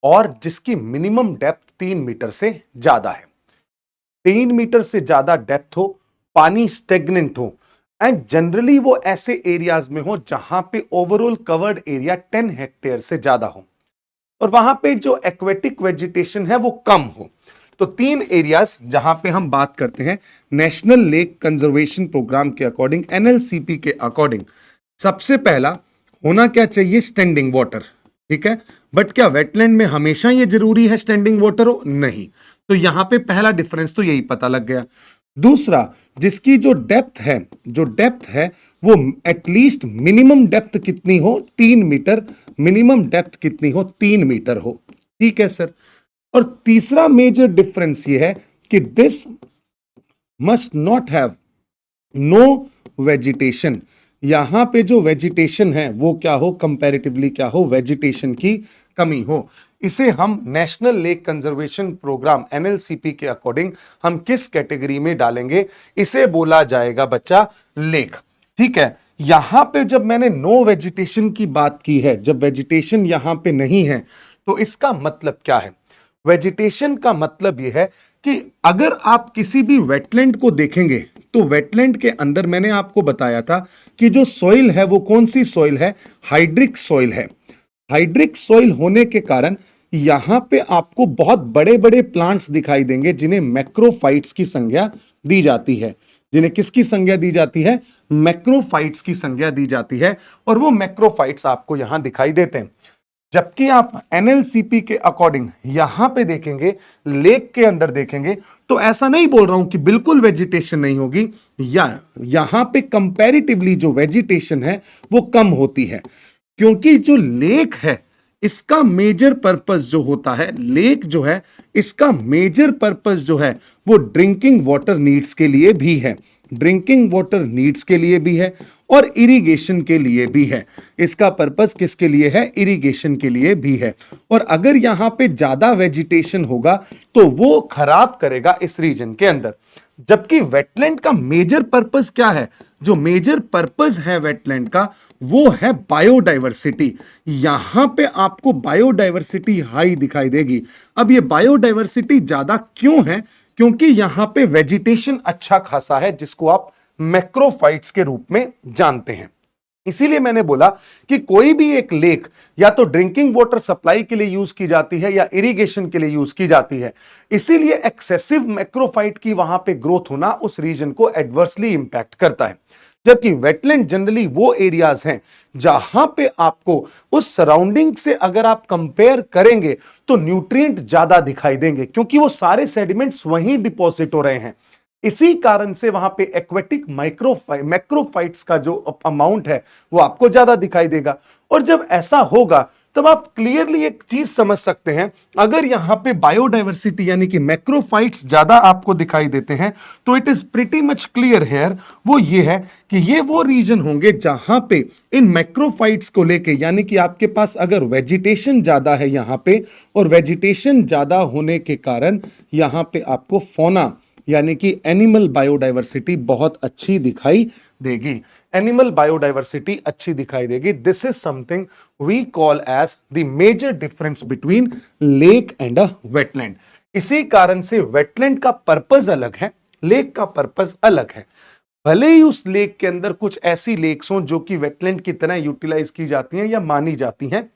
और जिसकी मिनिमम डेप्थ 3 मीटर से ज्यादा है। 3 मीटर से ज्यादा डेप्थ हो, पानी स्टेगनेंट हो एंड जनरली वो ऐसे एरियाज में हो जहां पे ओवरऑल कवर्ड एरिया 10 हेक्टेयर से ज्यादा हो और वहां पे जो एक्वेटिक वेजिटेशन है वो कम हो। तो 3 एरियाज जहां पे हम बात करते हैं नेशनल लेक कंजर्वेशन प्रोग्राम के अकॉर्डिंग, एनएलसीपी के अकॉर्डिंग, सबसे पहला होना क्या चाहिए? Standing water. ठीक है, बट क्या वेटलैंड में हमेशा ये जरूरी है स्टैंडिंग वाटर हो? नहीं। तो यहां पे पहला डिफरेंस तो यही पता लग गया। दूसरा, जिसकी जो डेप्थ है वो एटलीस्ट मिनिमम डेप्थ कितनी हो? 3 मीटर। मिनिमम डेप्थ कितनी हो? 3 मीटर हो। ठीक है सर। और तीसरा मेजर डिफरेंस ये है कि this must not have no vegetation. यहां पे जो वेजिटेशन है वो क्या हो? कंपैरेटिवली क्या हो? वेजिटेशन की कमी हो। इसे हम नेशनल लेक कंजर्वेशन प्रोग्राम एनएलसीपी के अकॉर्डिंग हम किस कैटेगरी में डालेंगे? इसे बोला जाएगा बच्चा लेक। ठीक है, यहां पे जब मैंने नो वेजिटेशन की बात की है, जब वेजिटेशन यहां पे नहीं है, तो इसका मतलब क्या है? वेजिटेशन का मतलब यह है कि अगर आप किसी भी वेटलैंड को देखेंगे तो वेटलैंड के अंदर मैंने आपको बताया था कि जो सॉइल है वो कौन सी सॉइल है? हाइड्रिक सॉइल है। हाइड्रिक सॉइल होने के कारण यहां पे आपको बहुत बड़े बड़े प्लांट्स दिखाई देंगे जिन्हें मैक्रोफाइट्स की संज्ञा दी जाती है। जिन्हें किसकी संज्ञा दी जाती है? मैक्रोफाइट्स की संज्ञा दी जाती है। और वो मैक्रोफाइट्स आपको यहां दिखाई देते हैं। जबकि आप एनएलसीपी के अकॉर्डिंग यहां पे देखेंगे, लेक के अंदर देखेंगे, तो ऐसा नहीं बोल रहा हूं कि बिल्कुल वेजिटेशन नहीं होगी, या यहां पे कंपैरेटिवली जो वेजिटेशन है वो कम होती है। क्योंकि जो लेक है इसका मेजर पर्पस जो होता है, लेक जो है इसका मेजर पर्पस जो है वो ड्रिंकिंग वाटर नीड्स के लिए भी है। ड्रिंकिंग वाटर नीड्स के लिए भी है और इरिगेशन के लिए भी है। इसका पर्पस किसके लिए है? इरिगेशन के लिए भी है। और अगर यहां पे ज्यादा वेजिटेशन होगा तो वो खराब करेगा इस रीजन के अंदर। जबकि वेटलैंड का मेजर पर्पस क्या है? जो मेजर पर्पस है वेटलैंड का वो है बायोडाइवर्सिटी। यहां पे आपको बायोडाइवर्सिटी हाई दिखाई देगी। अब ये बायोडाइवर्सिटी ज्यादा क्यों है? क्योंकि यहां पे वेजिटेशन अच्छा खासा है जिसको आप मैक्रोफाइट्स के रूप में जानते हैं। इसीलिए मैंने बोला कि कोई भी एक लेक या तो ड्रिंकिंग वाटर सप्लाई के लिए यूज की जाती है या इरिगेशन के लिए यूज की जाती है। इसीलिए एक्सेसिव मैक्रोफाइट की वहां पे ग्रोथ होना उस रीजन को एडवर्सली इंपैक्ट करता है। जबकि वेटलैंड जनरली वो एरियाज हैं जहां पे आपको उस सराउंडिंग से अगर आप कंपेयर करेंगे तो न्यूट्रिएंट ज्यादा दिखाई देंगे, क्योंकि वो सारे सेडिमेंट्स वहीं डिपॉजिट हो रहे हैं। इसी कारण से वहां पे एक्वेटिक मैक्रोफाइट्स का जो अमाउंट है वो आपको ज्यादा दिखाई देगा। और जब ऐसा होगा तब आप क्लियरली एक चीज समझ सकते हैं, अगर यहां पे बायोडाइवर्सिटी यानी कि मैक्रोफाइट्स ज्यादा आपको दिखाई देते हैं तो it is pretty much clear here, वो ये है कि ये वो रीजन होंगे जहां पे इन मैक्रोफाइट्स को लेके, यानी कि आपके पास अगर वेजिटेशन ज्यादा है यहां पे, और वेजिटेशन ज्यादा होने के कारण यहां पे आपको फौना यानी कि एनिमल बायोडाइवर्सिटी बहुत अच्छी दिखाई देगी। एनिमल बायोडाइवर्सिटी अच्छी दिखाई देगी। This is something we call as the major difference between lake and a wetland. इसी कारण से वेटलैंड का पर्पस अलग है, लेक का पर्पस अलग है। भले ही उस लेक के अंदर कुछ ऐसी लेक्स हों जो कि वेटलैंड की तरह यूटिलाइज की जाती हैं या मानी जाती हैं,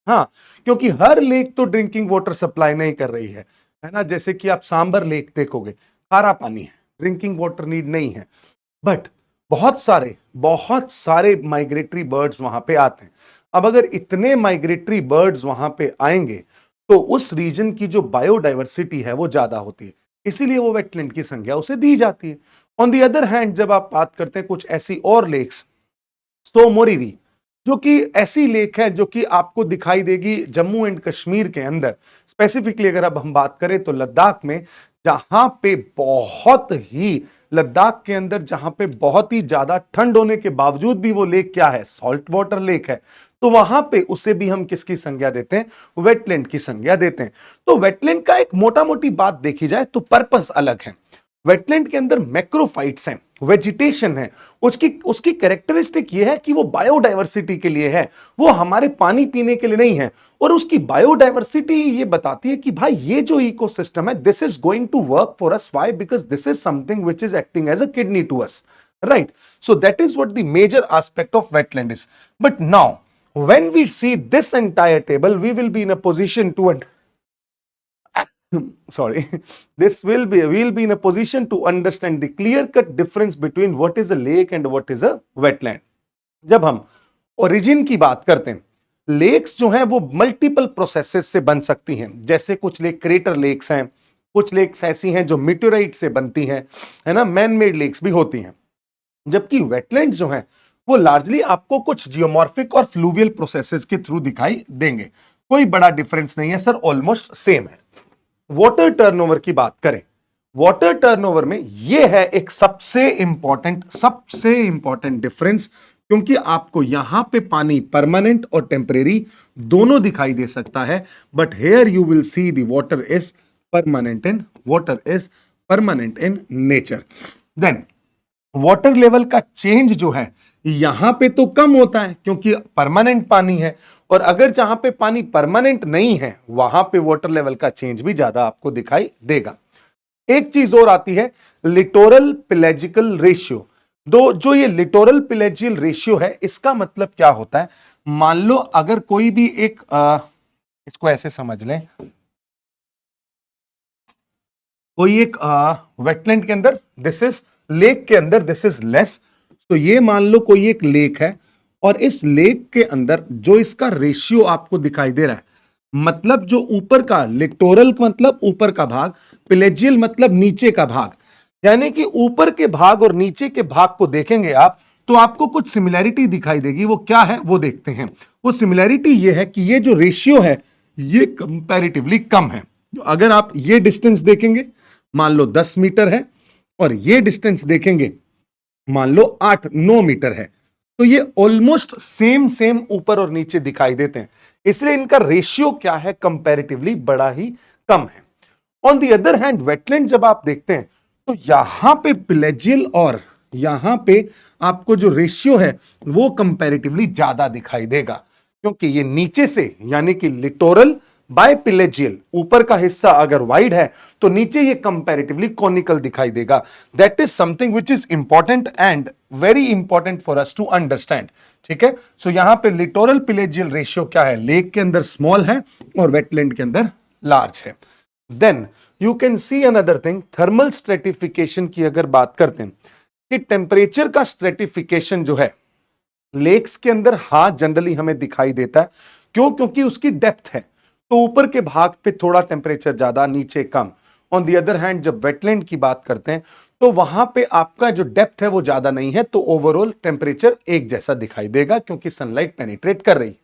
हाँ, क्योंकि हर लेक तो ड्रिंकिंग वाटर सप्लाई नहीं कर रही है ना। जैसे कि आप सांबर लेक देखोगे, खारा पानी है, ड्रिंकिंग वाटर नीड नहीं है, बट बहुत सारे माइग्रेटरी बर्ड्स वहां पे आते हैं। अब अगर इतने माइग्रेटरी बर्ड्स वहां पे आएंगे तो उस रीजन की जो बायोडाइवर्सिटी है वो ज्यादा होती है, इसीलिए वो वेटलैंड की संज्ञा उसे दी जाती है। ऑन दी अदर हैंड जब आप बात करते हैं कुछ ऐसी और लेक्स, सोमोरिरी, जो कि ऐसी लेक है जो कि आपको दिखाई देगी जम्मू एंड कश्मीर के अंदर, स्पेसिफिकली अगर अब हम बात करें तो लद्दाख में, जहां पे लद्दाख के अंदर जहां पे बहुत ही ज्यादा ठंड होने के बावजूद भी वो लेक क्या है? सॉल्ट वाटर लेक है। तो वहां पे उसे भी हम किसकी संज्ञा देते हैं? वेटलैंड की संज्ञा देते हैं। तो वेटलैंड का एक मोटा मोटी बात देखी जाए तो पर्पस अलग है। वेटलैंड के अंदर मैक्रोफाइट्स हैं, वेजिटेशन है, उसकी उसकी कैरेक्टरिस्टिक ये है कि वो बायोडायवर्सिटी के लिए है, वो हमारे पानी पीने के लिए नहीं है। और उसकी बायोडायवर्सिटी ये बताती है कि भाई ये जो इकोसिस्टम है, this is going to work for us. Why? Because this is something which is acting as a kidney to us, right? So that is what the major aspect of wetland is. But now when we see this entire table, we will be in a position to sorry, we'll be in a position to understand the clear cut difference between what is a lake and what is a wetland. जब हम origin की बात करते हैं, lakes जो हैं वो multiple processes से बन सकती हैं। जैसे कुछ लेक क्रेटर लेक्स हैं, कुछ लेक्स ऐसी हैं जो मीटेराइट से बनती हैं, है ना, मैन मेड लेक्स भी होती हैं। जबकि वेटलैंड्स जो हैं वो लार्जली आपको कुछ जियोमॉर्फिक और फ्लूवियल प्रोसेसेस के थ्रू दिखाई देंगे। कोई बड़ा डिफरेंस नहीं है सर, ऑलमोस्ट सेम है। वाटर टर्नओवर की बात करें, वाटर टर्नओवर में ये है एक सबसे इंपॉर्टेंट डिफरेंस, क्योंकि आपको यहां पे पानी परमानेंट और टेम्परेरी दोनों दिखाई दे सकता है, but here you will see the water is permanent in nature. Then water level का चेंज जो है यहां पे तो कम होता है क्योंकि परमानेंट पानी है, और अगर जहां पे पानी परमानेंट नहीं है वहां पे वाटर लेवल का चेंज भी ज्यादा आपको दिखाई देगा। एक चीज और आती है, लिटोरल पिलेजिकल रेशियो। जो ये लिटोरल पिलेजियल रेशियो है, इसका मतलब क्या होता है? मान लो अगर कोई भी एक इसको ऐसे समझ लें, कोई एक वेटलैंड के अंदर दिस इज लेक के अंदर दिस इज लेस, तो ये मान लो कोई एक लेक है और इस लेक के अंदर जो इसका रेशियो आपको दिखाई दे रहा है, मतलब जो ऊपर का लिटोरल मतलब ऊपर का भाग, पिलेजियल मतलब नीचे का भाग, यानी कि ऊपर के भाग और नीचे के भाग को देखेंगे आप तो आपको कुछ सिमिलैरिटी दिखाई देगी। वो क्या है वो देखते हैं। वो सिमिलैरिटी ये है कि ये जो रेशियो है ये कंपैरेटिवली कम है। अगर आप ये डिस्टेंस देखेंगे, मान लो 10 मीटर है, और ये डिस्टेंस देखेंगे मान लो 8-9 मीटर है, तो ये ऑलमोस्ट सेम ऊपर और नीचे दिखाई देते हैं, इसलिए इनका रेशियो क्या है, कंपैरेटिवली बड़ा ही कम है। On the other hand wetland जब आप देखते हैं तो यहां पे पिलेजियल और यहां पे आपको जो रेशियो है वो कंपैरेटिवली ज्यादा दिखाई देगा, क्योंकि ये नीचे से यानी कि लिटोरल बाय पिलेजियल, ऊपर का हिस्सा अगर वाइड है तो नीचे ये कंपैरेटिवली कॉनिकल दिखाई देगा। That is something which is important and very important for us to understand. ठीक है, सो यहां पे लिटोरल पिलेजियल रेशियो क्या है, लेक के अंदर स्मॉल है और वेटलैंड के अंदर लार्ज है। Then you can see another thing, thermal stratification की अगर बात करते हैं कि टेम्परेचर का स्ट्रेटिफिकेशन जो है लेक्स के अंदर जनरली हमें दिखाई देता है। क्यों? क्योंकि उसकी डेप्थ है, तो ऊपर के भाग पे थोड़ा टेम्परेचर ज्यादा, नीचे कम। ऑन द अदर हैंड जब वेटलैंड की बात करते हैं तो वहां पे आपका जो डेप्थ है वो ज्यादा नहीं है, तो ओवरऑल टेम्परेचर एक जैसा दिखाई देगा क्योंकि सनलाइट पेनिट्रेट कर रही है।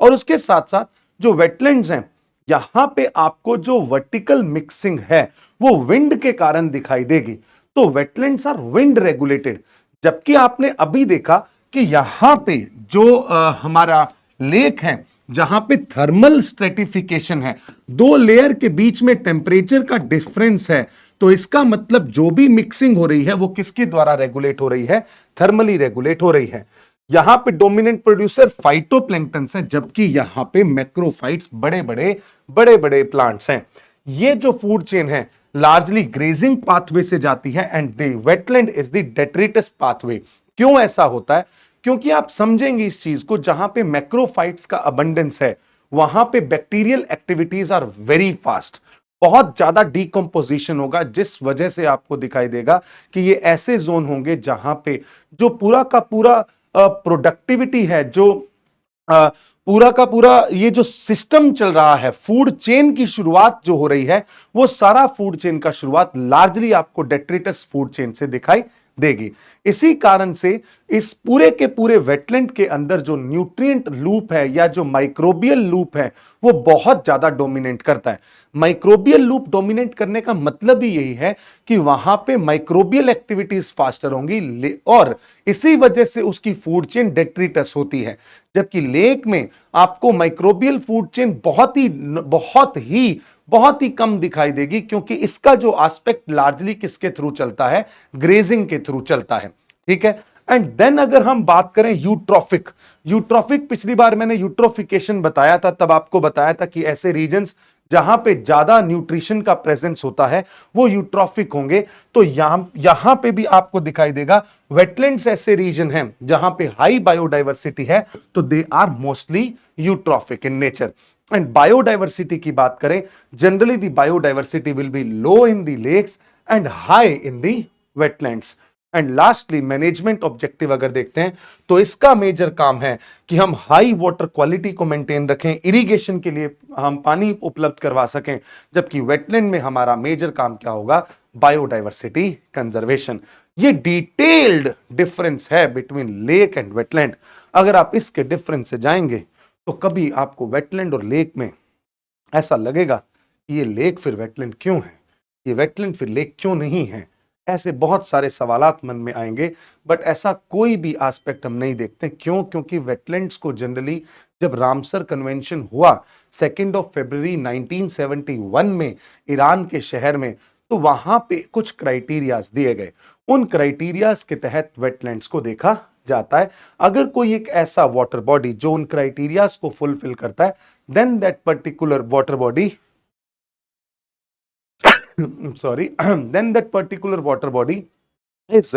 और उसके साथ साथ जो वेटलैंड्स हैं यहां पे आपको जो वर्टिकल मिक्सिंग है वो विंड के कारण दिखाई देगी, तो वेटलैंड्स आर विंड रेगुलेटेड। जबकि आपने अभी देखा कि यहां पे जो हमारा लेक है जहां पे थर्मल स्ट्रेटिफिकेशन है, दो लेयर के बीच में टेम्परेचर का डिफरेंस है, तो इसका मतलब जो भी मिक्सिंग हो रही है वो किसके द्वारा रेगुलेट हो रही है, थर्मली रेगुलेट हो रही है। यहां पे डोमिनेंट प्रोड्यूसर फाइटोप्लैंक्टन्स हैं, जबकि यहां पे मैक्रोफाइट्स बड़े बड़े प्लांट्स हैं। ये जो फूड चेन है लार्जली ग्रेजिंग पाथवे से जाती है and the wetland is the detritus pathway. क्यों ऐसा होता है? क्योंकि आप समझेंगे इस चीज को, जहां पे मैक्रोफाइट्स का अबंडेंस है वहां पे bacterial activities are very fast, बहुत ज्यादा डीकंपोजिशन होगा, जिस वजह से आपको दिखाई देगा कि ये ऐसे जोन होंगे जहां पे जो पूरा का पूरा प्रोडक्टिविटी है, जो पूरा का पूरा ये जो सिस्टम चल रहा है, फूड चेन की शुरुआत जो हो रही है, वो सारा फूड चेन का शुरुआत लार्जली आपको डेट्रिटस फूड चेन से दिखाई देगी। इसी कारण से इस पूरे के पूरे वेटलैंड के अंदर जो न्यूट्रिएंट लूप है या जो माइक्रोबियल लूप है वो बहुत ज्यादा डोमिनेट करता है। माइक्रोबियल लूप डोमिनेट करने का मतलब ही यही है कि वहां पे माइक्रोबियल एक्टिविटीज फास्टर होंगी और इसी वजह से उसकी फूड चेन डेट्रिटस होती है। जबकि लेक में आपको माइक्रोबियल फूड चेन बहुत ही बहुत ही कम दिखाई देगी, क्योंकि इसका जो एस्पेक्ट लार्जली किसके थ्रू चलता है, ग्रेजिंग के थ्रू चलता है, ठीक है। एंड देन अगर हम बात करें यूट्रॉफिक, यूट्रॉफिक पिछली बार मैंने यूट्रोफिकेशन बताया था, तब आपको बताया था कि ऐसे रीजन्स जहां पे ज्यादा न्यूट्रिशन का प्रेजेंस होता है वो यूट्रॉफिक होंगे। तो यहां पे भी आपको दिखाई देगा वेटलैंड्स ऐसे रीजन हैं जहां पे हाई बायोडाइवर्सिटी है, तो they are mostly eutrophic in nature. And biodiversity की बात करें, generally the biodiversity will be low in the lakes and high in the wetlands. And lastly management objective अगर देखते हैं तो इसका मेजर काम है कि हम हाई वाटर क्वालिटी को मेंटेन रखें, इरिगेशन के लिए हम पानी उपलब्ध करवा सकें, जबकि वेटलैंड में हमारा मेजर काम क्या होगा, बायोडाइवर्सिटी कंजर्वेशन। ये डिटेल्ड डिफरेंस है बिटवीन लेक एंड वेटलैंड। अगर आप इसके डिफरेंस से जाएंगे तो कभी आपको वेटलैंड और लेक में ऐसा लगेगा कि ये लेक फिर वेटलैंड क्यों है, ये वेटलैंड फिर लेक क्यों नहीं है, ऐसे बहुत सारे सवालात मन में आएंगे। बट ऐसा कोई भी एस्पेक्ट हम नहीं देखते। क्यों? क्योंकि वेटलैंड्स को जनरली जब रामसर कन्वेंशन हुआ 2 फरवरी 1971 में ईरान के शहर में, तो वहां पे कुछ क्राइटेरियाज दिए गए। उन क्राइटेरियाज के तहत वेटलैंड्स को देखा जाता है। अगर कोई एक ऐसा वाटर बॉडी जो उन क्राइटेरियाज को फुलफिल करता है, then that particular water body sorry then that particular water body is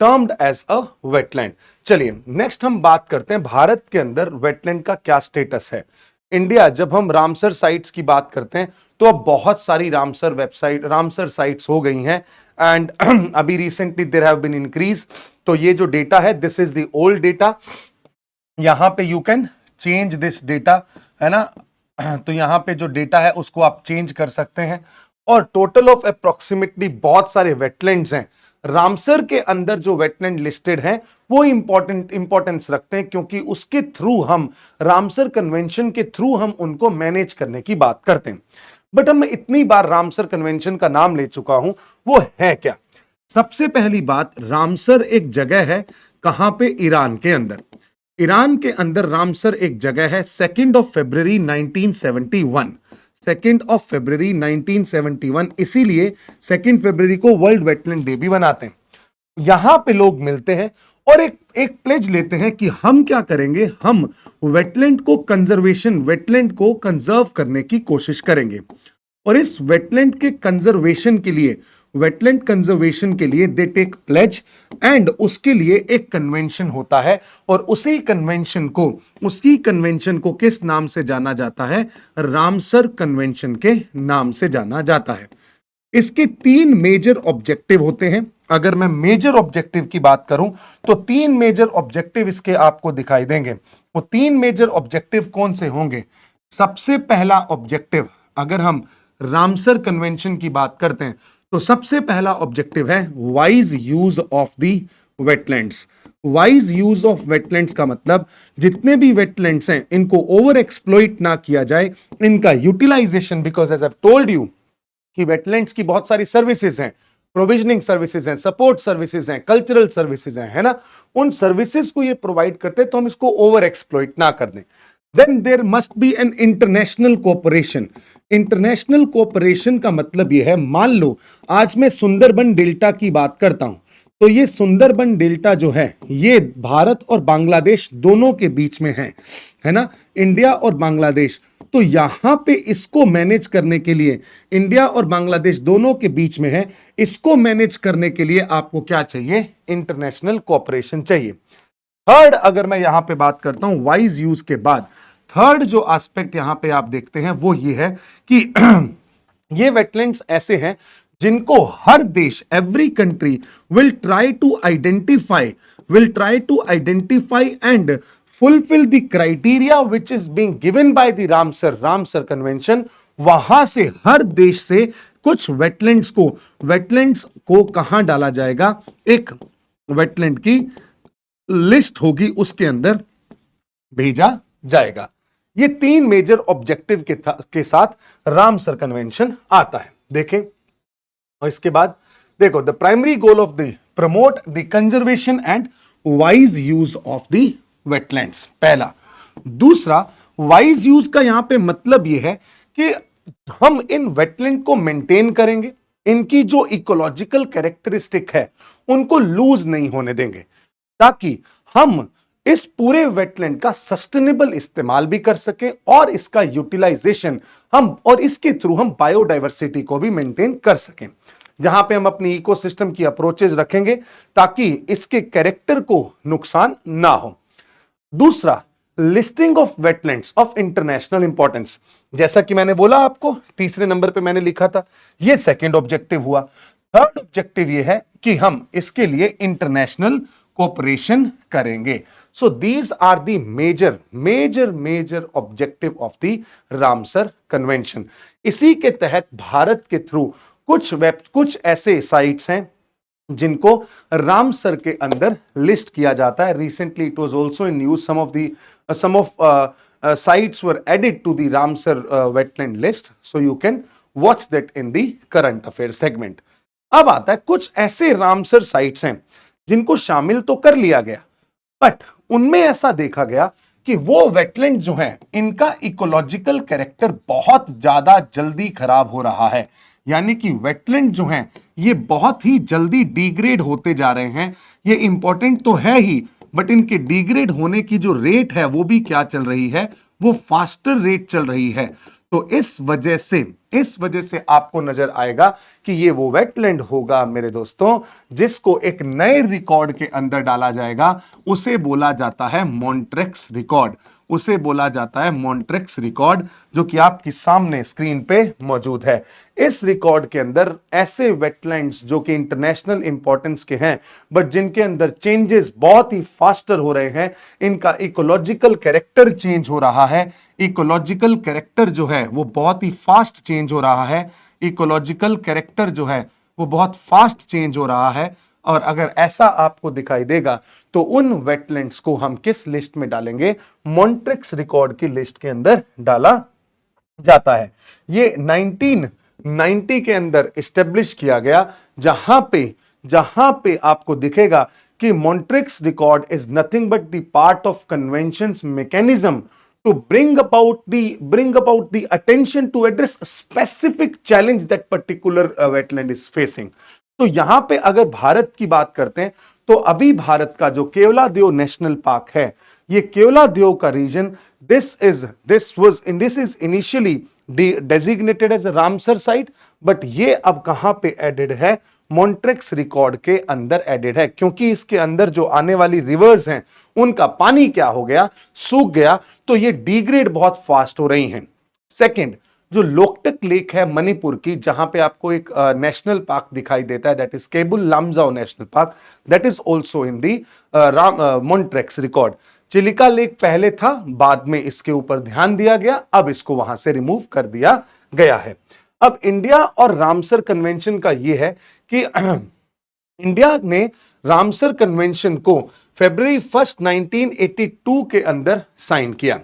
termed as a wetland। चलिए नेक्स्ट हम बात करते हैं भारत के अंदर वेटलैंड का क्या स्टेटस है। इंडिया, जब हम रामसर साइट्स की बात करते हैं तो अब बहुत सारी रामसर साइट्स हो गई हैं। एंड अभी recently there have been increase. तो ये जो डेटा है, this is the old data. यहां पे you can change this data, है ना। तो यहां पे जो डेटा है उसको आप चेंज कर सकते हैं। और टोटल ऑफ अप्रोक्सीमेटली बहुत सारे वेटलैंड्स हैं रामसर के अंदर। जो वेटलैंड लिस्टेड हैं वो इंपॉर्टेंस रखते हैं, क्योंकि उसके थ्रू हम रामसर कन्वेंशन के थ्रू हम उनको मैनेज करने की बात करते हैं। बट अब मैं इतनी बार रामसर कन्वेंशन का नाम ले चुका हूं, वो है क्या। सबसे पहली बात, रामसर एक जगह है कहां पे, ईरान के अंदर। ईरान के अंदर रामसर एक जगह है। 2 फरवरी 1971, 2 फरवरी 1971, इसीलिए 2 फरवरी को वर्ल्ड वेटलैंड डे भी बनाते हैं। यहां पे लोग मिलते हैं और एक प्लेज लेते हैं कि हम क्या करेंगे, हम वेटलैंड को वेटलैंड को कंजर्व करने की कोशिश करेंगे। और इस वेटलैंड के कंजर्वेशन के लिए दे टेक प्लेज, एंड उसके लिए एक कन्वेंशन होता है। और उसी कन्वेंशन को किस नाम से जाना जाता है, रामसर कन्वेंशन के नाम से जाना जाता है। इसके 3 मेजर ऑब्जेक्टिव होते हैं। अगर मैं मेजर ऑब्जेक्टिव की बात करूं तो 3 मेजर ऑब्जेक्टिव इसके आपको दिखाई देंगे। वो 3 मेजर ऑब्जेक्टिव कौन से होंगे? सबसे पहला ऑब्जेक्टिव, अगर हम रामसर कन्वेंशन की बात करते हैं तो सबसे पहला ऑब्जेक्टिव है wise use of the wetlands. Wise use of wetlands का मतलब जितने भी वेटलैंड्स हैं इनको ओवर एक्सप्लॉइट ना किया जाए, इनका utilisation, because as I told you कि वेटलैंड्स की बहुत सारी सर्विसेज हैं, प्रोविजनिंग सर्विसेज हैं, सपोर्ट सर्विसेज हैं, कल्चरल सर्विसेज हैं, है ना। उन सर्विसेज को ये प्रोवाइड करते हैं तो हम इसको ओवर एक्सप्लॉइट ना कर दें। Then there must be an international cooperation. International cooperation का मतलब यह है, मान लो आज मैं सुंदरबन डेल्टा की बात करता हूं, तो ये सुंदरबन डेल्टा जो है ये भारत और बांग्लादेश दोनों के बीच में है ना, इंडिया और बांग्लादेश। तो यहां पे इसको मैनेज करने के लिए, इंडिया और बांग्लादेश दोनों के बीच में है, इसको मैनेज करने के लिए आपको क्या चाहिए, इंटरनेशनल कोऑपरेशन चाहिए। थर्ड, अगर मैं यहां पे बात करता हूं वाइज यूज के बाद, थर्ड जो एस्पेक्ट यहां पे आप देखते हैं वो ये है कि ये वेटलैंड्स ऐसे हैं जिनको हर देश, every country will try to identify and fulfill the criteria which is being given by the Ramsar Convention. वहां से हर देश से कुछ वेटलैंड्स को कहां डाला जाएगा, एक वेटलैंड की लिस्ट होगी, उसके अंदर भेजा जाएगा। ये 3 मेजर ऑब्जेक्टिव के साथ रामसर कन्वेंशन आता है। देखें, और इसके बाद देखो, the primary goal of the promote the conservation and wise use of the wetlands, पहला। दूसरा, वाइज यूज का यहां पे मतलब यह है कि हम इन वेटलैंड को मेंटेन करेंगे, इनकी जो इकोलॉजिकल कैरेक्टरिस्टिक है उनको लूज नहीं होने देंगे, ताकि हम इस पूरे वेटलैंड का सस्टेनेबल इस्तेमाल भी कर सके और इसका यूटिलाइजेशन हम और इसके थ्रू हम बायोडायवर्सिटी को भी मेंटेन कर सकें, जहां पे हम अपनी इकोसिस्टम की अप्रोचेज रखेंगे ताकि इसके कैरेक्टर को नुकसान ना हो। दूसरा, listing of wetlands of international importance, जैसा कि मैंने बोला आपको तीसरे नंबर पे मैंने लिखा था, ये सेकंड ऑब्जेक्टिव हुआ। थर्ड ऑब्जेक्टिव ये है कि हम इसके लिए इंटरनेशनल कोऑपरेशन करेंगे। So these are the major objective of the Ramsar Convention. इसी के तहत भारत के थ्रू कुछ ऐसे साइट्स हैं जिनको रामसर के अंदर लिस्ट किया जाता है। Recently it was also in news, some of sites were added to the Ramsar wetland list, so you can watch that in the current affairs segment. अब आता है कुछ ऐसे रामसर साइट्स हैं जिनको शामिल तो कर लिया गया, बट उनमें ऐसा देखा गया कि वो वेटलैंड जो है इनका इकोलॉजिकल कैरेक्टर बहुत ज्यादा जल्दी खराब हो रहा है, यानी कि वेटलैंड जो हैं ये बहुत ही जल्दी डिग्रेड होते जा रहे हैं। ये इंपॉर्टेंट तो है ही, बट इनके डिग्रेड होने की जो रेट है वो भी क्या चल रही है, वो फास्टर रेट चल रही है। तो इस वजह से आपको नजर आएगा कि ये वो वेटलैंड होगा मेरे दोस्तों जिसको एक नए रिकॉर्ड के अंदर डाला जाएगा। उसे बोला जाता है मॉन्ट्रेक्स रिकॉर्ड, उसे बोला जाता है मॉन्ट्रेक्स रिकॉर्ड, जो कि आपकी सामने स्क्रीन पे मौजूद है। इस रिकॉर्ड के अंदर ऐसे वेटलैंड्स जो कि इंटरनेशनल इंपॉर्टेंस के हैं बट जिनके अंदर चेंजेस बहुत ही फास्टर हो रहे हैं, इनका इकोलॉजिकल कैरेक्टर चेंज हो रहा है, इकोलॉजिकल कैरेक्टर जो है वो बहुत ही फास्ट चेंज हो रहा है, इकोलॉजिकल कैरेक्टर जो है वो बहुत फास्ट चेंज हो रहा है। और अगर ऐसा आपको दिखाई देगा तो उन वेटलैंड्स को हम किस लिस्ट में डालेंगे, मॉन्ट्रेक्स रिकॉर्ड की लिस्ट के अंदर डाला जाता है। ये 1990 के अंदर एस्टेब्लिश किया गया, जहां पे आपको दिखेगा कि Montreux record is nothing but the part of conventions mechanism to bring about the attention to address a specific challenge that particular wetland is facing। तो यहां पे अगर भारत की बात करते हैं तो अभी भारत का जो केवलादेव नेशनल पार्क है, ये केवलादेव का region this is initially designated as a Ramsar site, but ये अब कहां पे एडेड है, मॉन्ट्रेक्स रिकॉर्ड के अंदर एडेड है, क्योंकि इसके अंदर जो आने वाली रिवर्स हैं उनका पानी क्या हो गया, सूख गया, तो ये डिग्रेड बहुत फास्ट हो रही हैं। सेकंड, जो लोकटक लेक है मणिपुर की, जहां पे आपको एक नेशनल पार्क दिखाई देता है, that is Keibul Lamjao national park, that is also in the Montreux record. Chilika lake पहले था, बाद में इसके ऊपर ध्यान दिया गया, अब इसको वहां से रिमूव कर दिया गया है। अब इंडिया और रामसर कन्वेंशन का यह है कि इंडिया ने रामसर कन्वेंशन को फरवरी 1 1982 के अंदर साइन किया,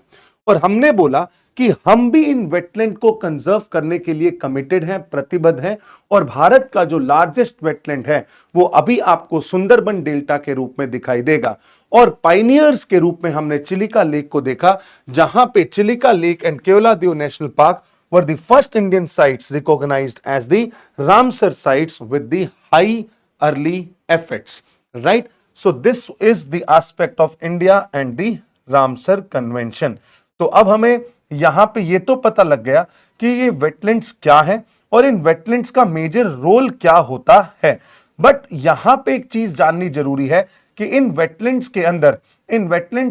और हमने बोला कि हम भी इन वेटलैंड को कंजर्व करने के लिए कमिटेड हैं, प्रतिबद्ध हैं। और भारत का जो लार्जेस्ट वेटलैंड है वो अभी आपको सुंदरबन डेल्टा के रूप में दिखाई देगा, और पाइनियर्स के रूप में हमने चिलिका लेक को देखा, जहां पे Chilika lake and Keoladeo national park were the first Indian sites recognized as the Ramsar sites with the high early efforts, right? So this is the aspect of India and the Ramsar Convention। तो अब हमें यहां पे ये तो पता लग गया कि ये वेटलैंड्स क्या है और इन वेटलैंड्स का मेजर रोल क्या होता है, बट यहां पे एक चीज जाननी जरूरी है कि इन वेटलैंड्स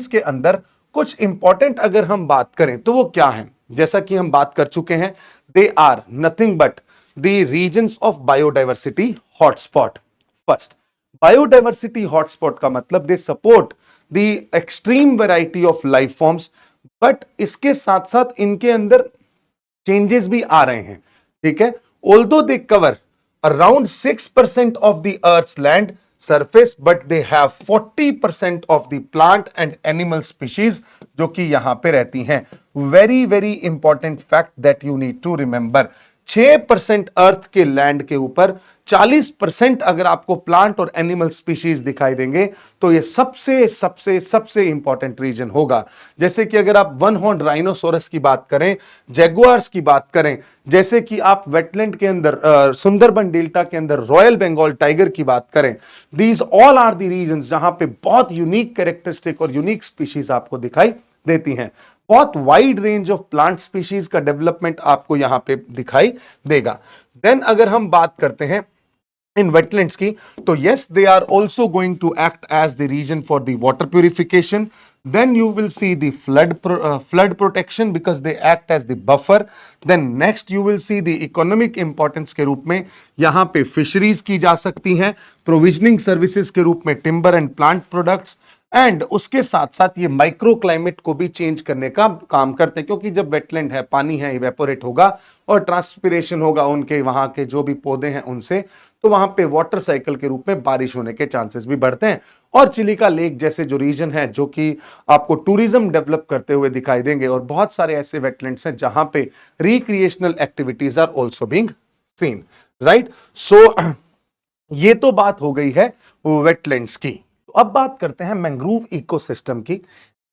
के अंदर कुछ इंपॉर्टेंट अगर हम बात करें तो वो क्या है, जैसा कि हम बात कर चुके हैं, they are nothing but the regions of biodiversity hotspot. First, biodiversity hotspot का मतलब they support the extreme variety of life forms, but इसके साथ साथ इनके अंदर चेंजेस भी आ रहे हैं, ठीक है। Although they cover around 6% of the earth's land surface, but they have 40% of the plant and animal species जो कि यहां पे रहती हैं। Very very important fact that you need to remember 6% अर्थ के लैंड के ऊपर 40% अगर आपको प्लांट और एनिमल स्पीशीज दिखाई देंगे तो ये सबसे सबसे सबसे इंपॉर्टेंट रीजन होगा। जैसे कि अगर आप वन हॉर्न राइनोसोरस की बात करें, जैगुआर्स की बात करें, जैसे कि आप वेटलैंड के अंदर सुंदरबन डेल्टा के अंदर रॉयल बंगाल टाइगर की बात करें, these all are the regions जहां पे बहुत यूनिक कैरेक्टरिस्टिक और यूनिक स्पीशीज आपको दिखाई देती हैं। बहुत wide range of plant species का डेवलपमेंट आपको यहां पे दिखाई देगा। देन अगर हम बात करते हैं इन wetlands की, तो yes they are also going to act as the region for the water purification. Then you will see the flood protection because they act as the buffer. Then next you will see the economic importance के रूप में यहाँ पे fisheries की जा सकती हैं, provisioning services के रूप में timber and plant products, and उसके साथ साथ ये माइक्रो क्लाइमेट को भी चेंज करने का काम करते हैं, क्योंकि जब वेटलैंड है, पानी है, इवेपोरेट होगा और ट्रांसपिरेशन होगा उनके वहां के जो भी पौधे हैं उनसे, तो वहां पे वाटर साइकिल के रूप में बारिश होने के चांसेस भी बढ़ते हैं। और चिलिका लेक जैसे जो रीजन है जो कि आपको टूरिज्म डेवलप करते हुए दिखाई देंगे, और बहुत सारे ऐसे वेटलैंड्स हैं जहां पे recreational activities are also being seen, right. So ये तो बात हो गई है वेटलैंड्स की। अब बात करते हैं मैंग्रोव इकोसिस्टम की।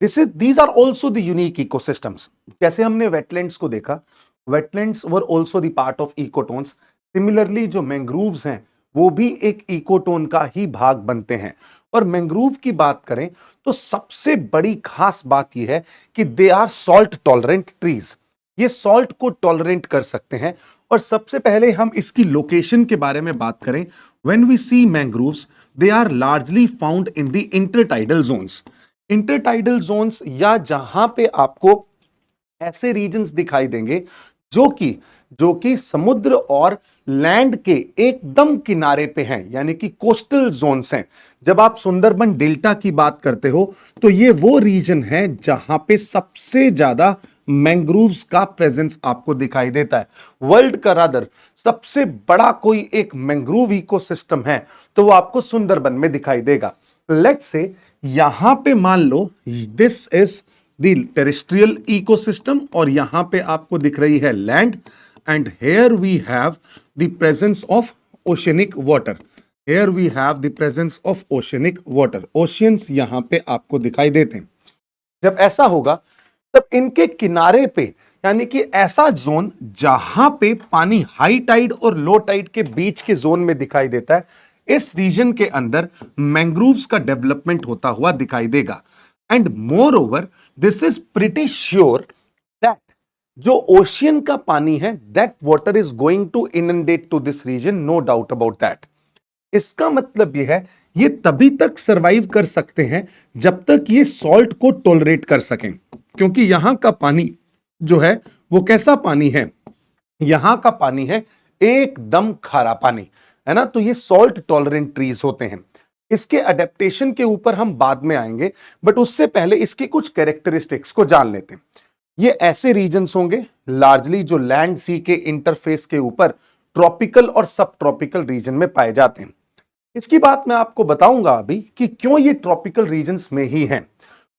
These are also the unique ecosystems. जैसे हमने वेटलैंड्स को देखा, wetlands were also the part of ecotones. Similarly जो मैंग्रोव्स हैं वो भी एक इकोटोन का ही भाग बनते हैं। और मैंग्रोव की बात करें तो सबसे बड़ी खास बात यह है कि they are salt tolerant trees. ये सॉल्ट को टॉलरेंट कर सकते हैं। और सबसे पहले हम इसकी लोकेशन के बारे में बात करें, when we see mangroves they are largely found in the intertidal zones। intertidal zones या जहां पे आपको ऐसे रीजन्स दिखाई देंगे जो कि समुद्र और लैंड के एकदम किनारे पे हैं, यानी कि कोस्टल जोन्स हैं। जब आप सुंदरबन डेल्टा की बात करते हो तो ये वो रीजन है जहां पे सबसे ज्यादा मैंग्रोव्स का प्रेजेंस आपको दिखाई देता है। वर्ल्ड का रादर सबसे बड़ा कोई एक मैंग्रोव इकोसिस्टम है तो वो आपको सुंदरबन में दिखाई देगा। लेट्स से यहां पे मान लो this is the terrestrial ecosystem और यहां पे आपको दिख रही है land, and here we have the presence of oceanic water. Here we have the presence of oceanic water. Oceans यहां पे आपको दिखाई देते हैं। जब ऐसा होगा तब इनके किनारे पे, यानी कि ऐसा जोन जहां पे पानी हाई टाइड और लो टाइड के बीच के जोन में दिखाई देता है, इस रीजन के अंदर मैंग्रोव्स का डेवलपमेंट होता हुआ दिखाई देगा। And moreover this is pretty sure that जो ओशियन का पानी है, that water is going to inundate to this region, no doubt about that. इसका मतलब यह है ये तभी तक सरवाइव कर सकते हैं जब तक ये सॉल्ट को टॉलरेट कर सकें, क्योंकि यहां का पानी जो है वो कैसा पानी है, यहां का पानी है एकदम खारा पानी, है ना। तो ये सॉल्ट टॉलरेंट ट्रीज होते हैं। इसके अडेप्टेशन के ऊपर हम बाद में आएंगे, बट उससे पहले इसकी कुछ कैरेक्टरिस्टिक्स को जान लेते हैं। ये ऐसे रीजन्स होंगे लार्जली जो लैंड सी के इंटरफेस के ऊपर ट्रॉपिकल और सब ट्रॉपिकल रीजन में पाए जाते हैं। इसकी बात मैं आपको बताऊंगा अभी कि क्यों ये ट्रॉपिकल रीजन्स में ही हैं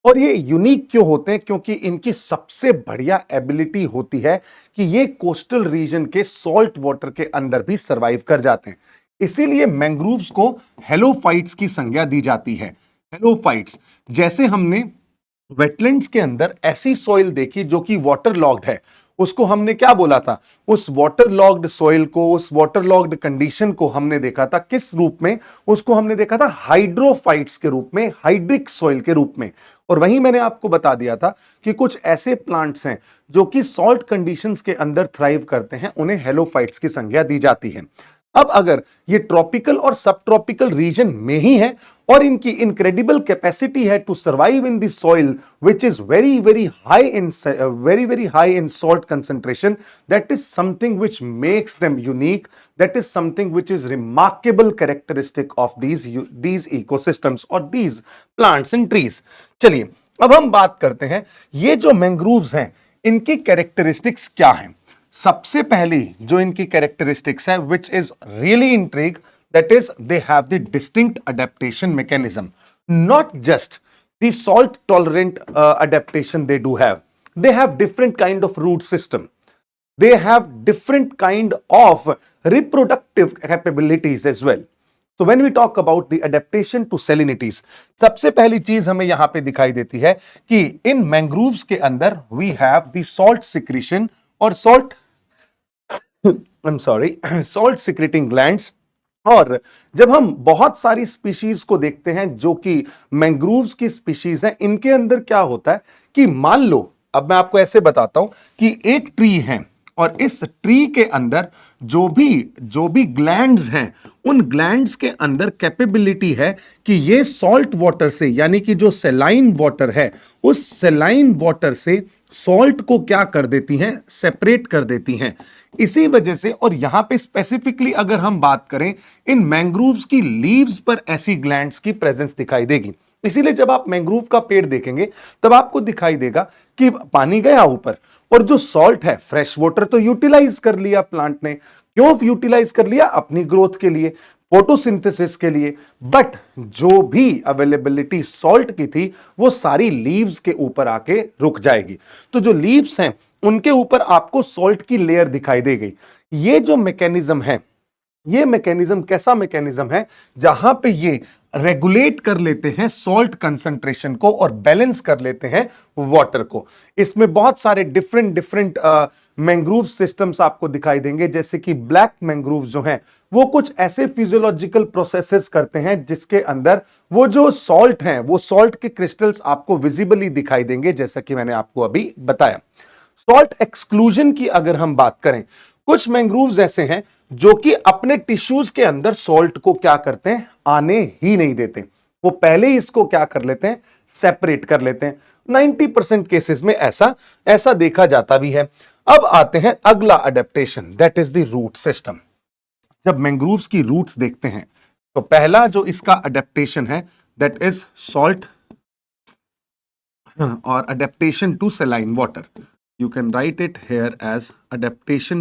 और ये यूनिक क्यों होते हैं, क्योंकि इनकी सबसे बढ़िया एबिलिटी होती है कि ये कोस्टल रीजन के सॉल्ट वाटर के अंदर भी सरवाइव कर जाते हैं। इसीलिए मैंग्रोव्स को हेलोफाइट्स की संज्ञा दी जाती है। हेलोफाइट्स, जैसे हमने वेटलैंड्स के अंदर ऐसी सॉइल देखी जो कि वाटर लॉग्ड है, उसको हमने क्या बोला था, उस वाटर लॉग्ड सॉइल को, उस वाटर लॉग्ड कंडीशन को हमने देखा था किस रूप में, उसको हमने देखा था हाइड्रोफाइट्स के रूप में, हाइड्रिक सॉइल के रूप में। और वहीं मैंने आपको बता दिया था कि कुछ ऐसे प्लांट्स हैं जो कि सॉल्ट कंडीशंस के अंदर थ्राइव करते हैं, उन्हें हेलोफाइट्स की संज्ञा दी जाती है। अब अगर ये ट्रॉपिकल और सब ट्रॉपिकल रीजन में ही है और इनकी इनक्रेडिबल कैपेसिटी है to survive in the soil which is very very high in salt concentration, that is something which makes them unique, that is something which is remarkable characteristic of these ecosystems और these plants and trees. चलिए अब हम बात करते हैं ये जो mangroves हैं इनकी कैरेक्टरिस्टिक्स क्या हैं। सबसे पहली जो इनकी कैरेक्टरिस्टिक्स है which is really intrigue, that is they have the distinct adaptation mechanism. Not just the salt tolerant adaptation they do have, they have different kind of root system। they have different kind of reproductive capabilities as well. So when we talk about the adaptation to salinities, सबसे पहली चीज हमें यहां पे दिखाई देती है कि इन मैंग्रोव्स के अंदर we have the salt secretion और salt I am sorry salt secreting glands. और जब हम बहुत सारी स्पीशीज को देखते हैं जो कि मैंग्रोव्स की स्पीशीज हैं, इनके अंदर क्या होता है कि मान लो, अब मैं आपको ऐसे बताता हूं कि एक ट्री है और इस ट्री के अंदर जो भी ग्लैंड्स हैं, उन ग्लैंड्स के अंदर कैपेबिलिटी है कि ये सॉल्ट वाटर से, यानी कि जो सेलाइन वाटर है, उस सेलाइन वाटर से सॉल्ट को क्या कर देती हैं, सेपरेट कर देती हैं। इसी वजह से, और यहां पे स्पेसिफिकली अगर हम बात करें, इन मैंग्रोव्स की लीव्स पर ऐसी ग्लैंड्स की प्रेजेंस दिखाई देगी। इसीलिए जब आप मैंग्रोव का पेड़ देखेंगे तब आपको दिखाई देगा कि पानी गया ऊपर और जो सॉल्ट है, फ्रेश वाटर तो यूटिलाइज कर लिया प्लांट ने। क्यों यूटिलाइज कर लिया? अपनी ग्रोथ के लिए, फोटोसिंथेसिस के लिए। बट जो भी अवेलेबिलिटी सॉल्ट की थी वो सारी लीव्स के ऊपर आके रुक जाएगी। तो जो लीव्स हैं उनके ऊपर आपको सॉल्ट की लेयर दिखाई दे गई। ये जो मैकेनिज्म है, ये मैकेनिज्म कैसा मैकेनिज्म है, जहां पे ये रेगुलेट कर लेते हैं सॉल्ट कंसंट्रेशन को और बैलेंस कर लेते हैं वाटर को। इसमें बहुत सारे डिफरेंट मैंग्रोव सिस्टम्स आपको दिखाई देंगे, जैसे कि ब्लैक मैंग्रोव जो हैं वो कुछ ऐसे फिजियोलॉजिकल प्रोसेसेस करते हैं जिसके अंदर वो जो सॉल्ट हैं, वो सॉल्ट के क्रिस्टल्स आपको विजिबली दिखाई देंगे, जैसा कि मैंने आपको अभी बताया। सॉल्ट एक्सक्लूजन की अगर हम बात करें, कुछ मैंग्रोव्स ऐसे हैं जो कि अपने टिश्यूज के अंदर सॉल्ट को क्या करते हैं, आने ही नहीं देते। वो पहले ही इसको क्या कर लेते हैं, सेपरेट कर लेते हैं। 90% केसेस में ऐसा देखा जाता भी है। अब आते हैं अगला adaptation, that is the root system. जब मैंग्रोव्स की रूट्स देखते हैं तो पहला जो इसका अडेप्टेशन है दैट इज सॉल्ट और adaptation to saline water. You can write it here as adaptation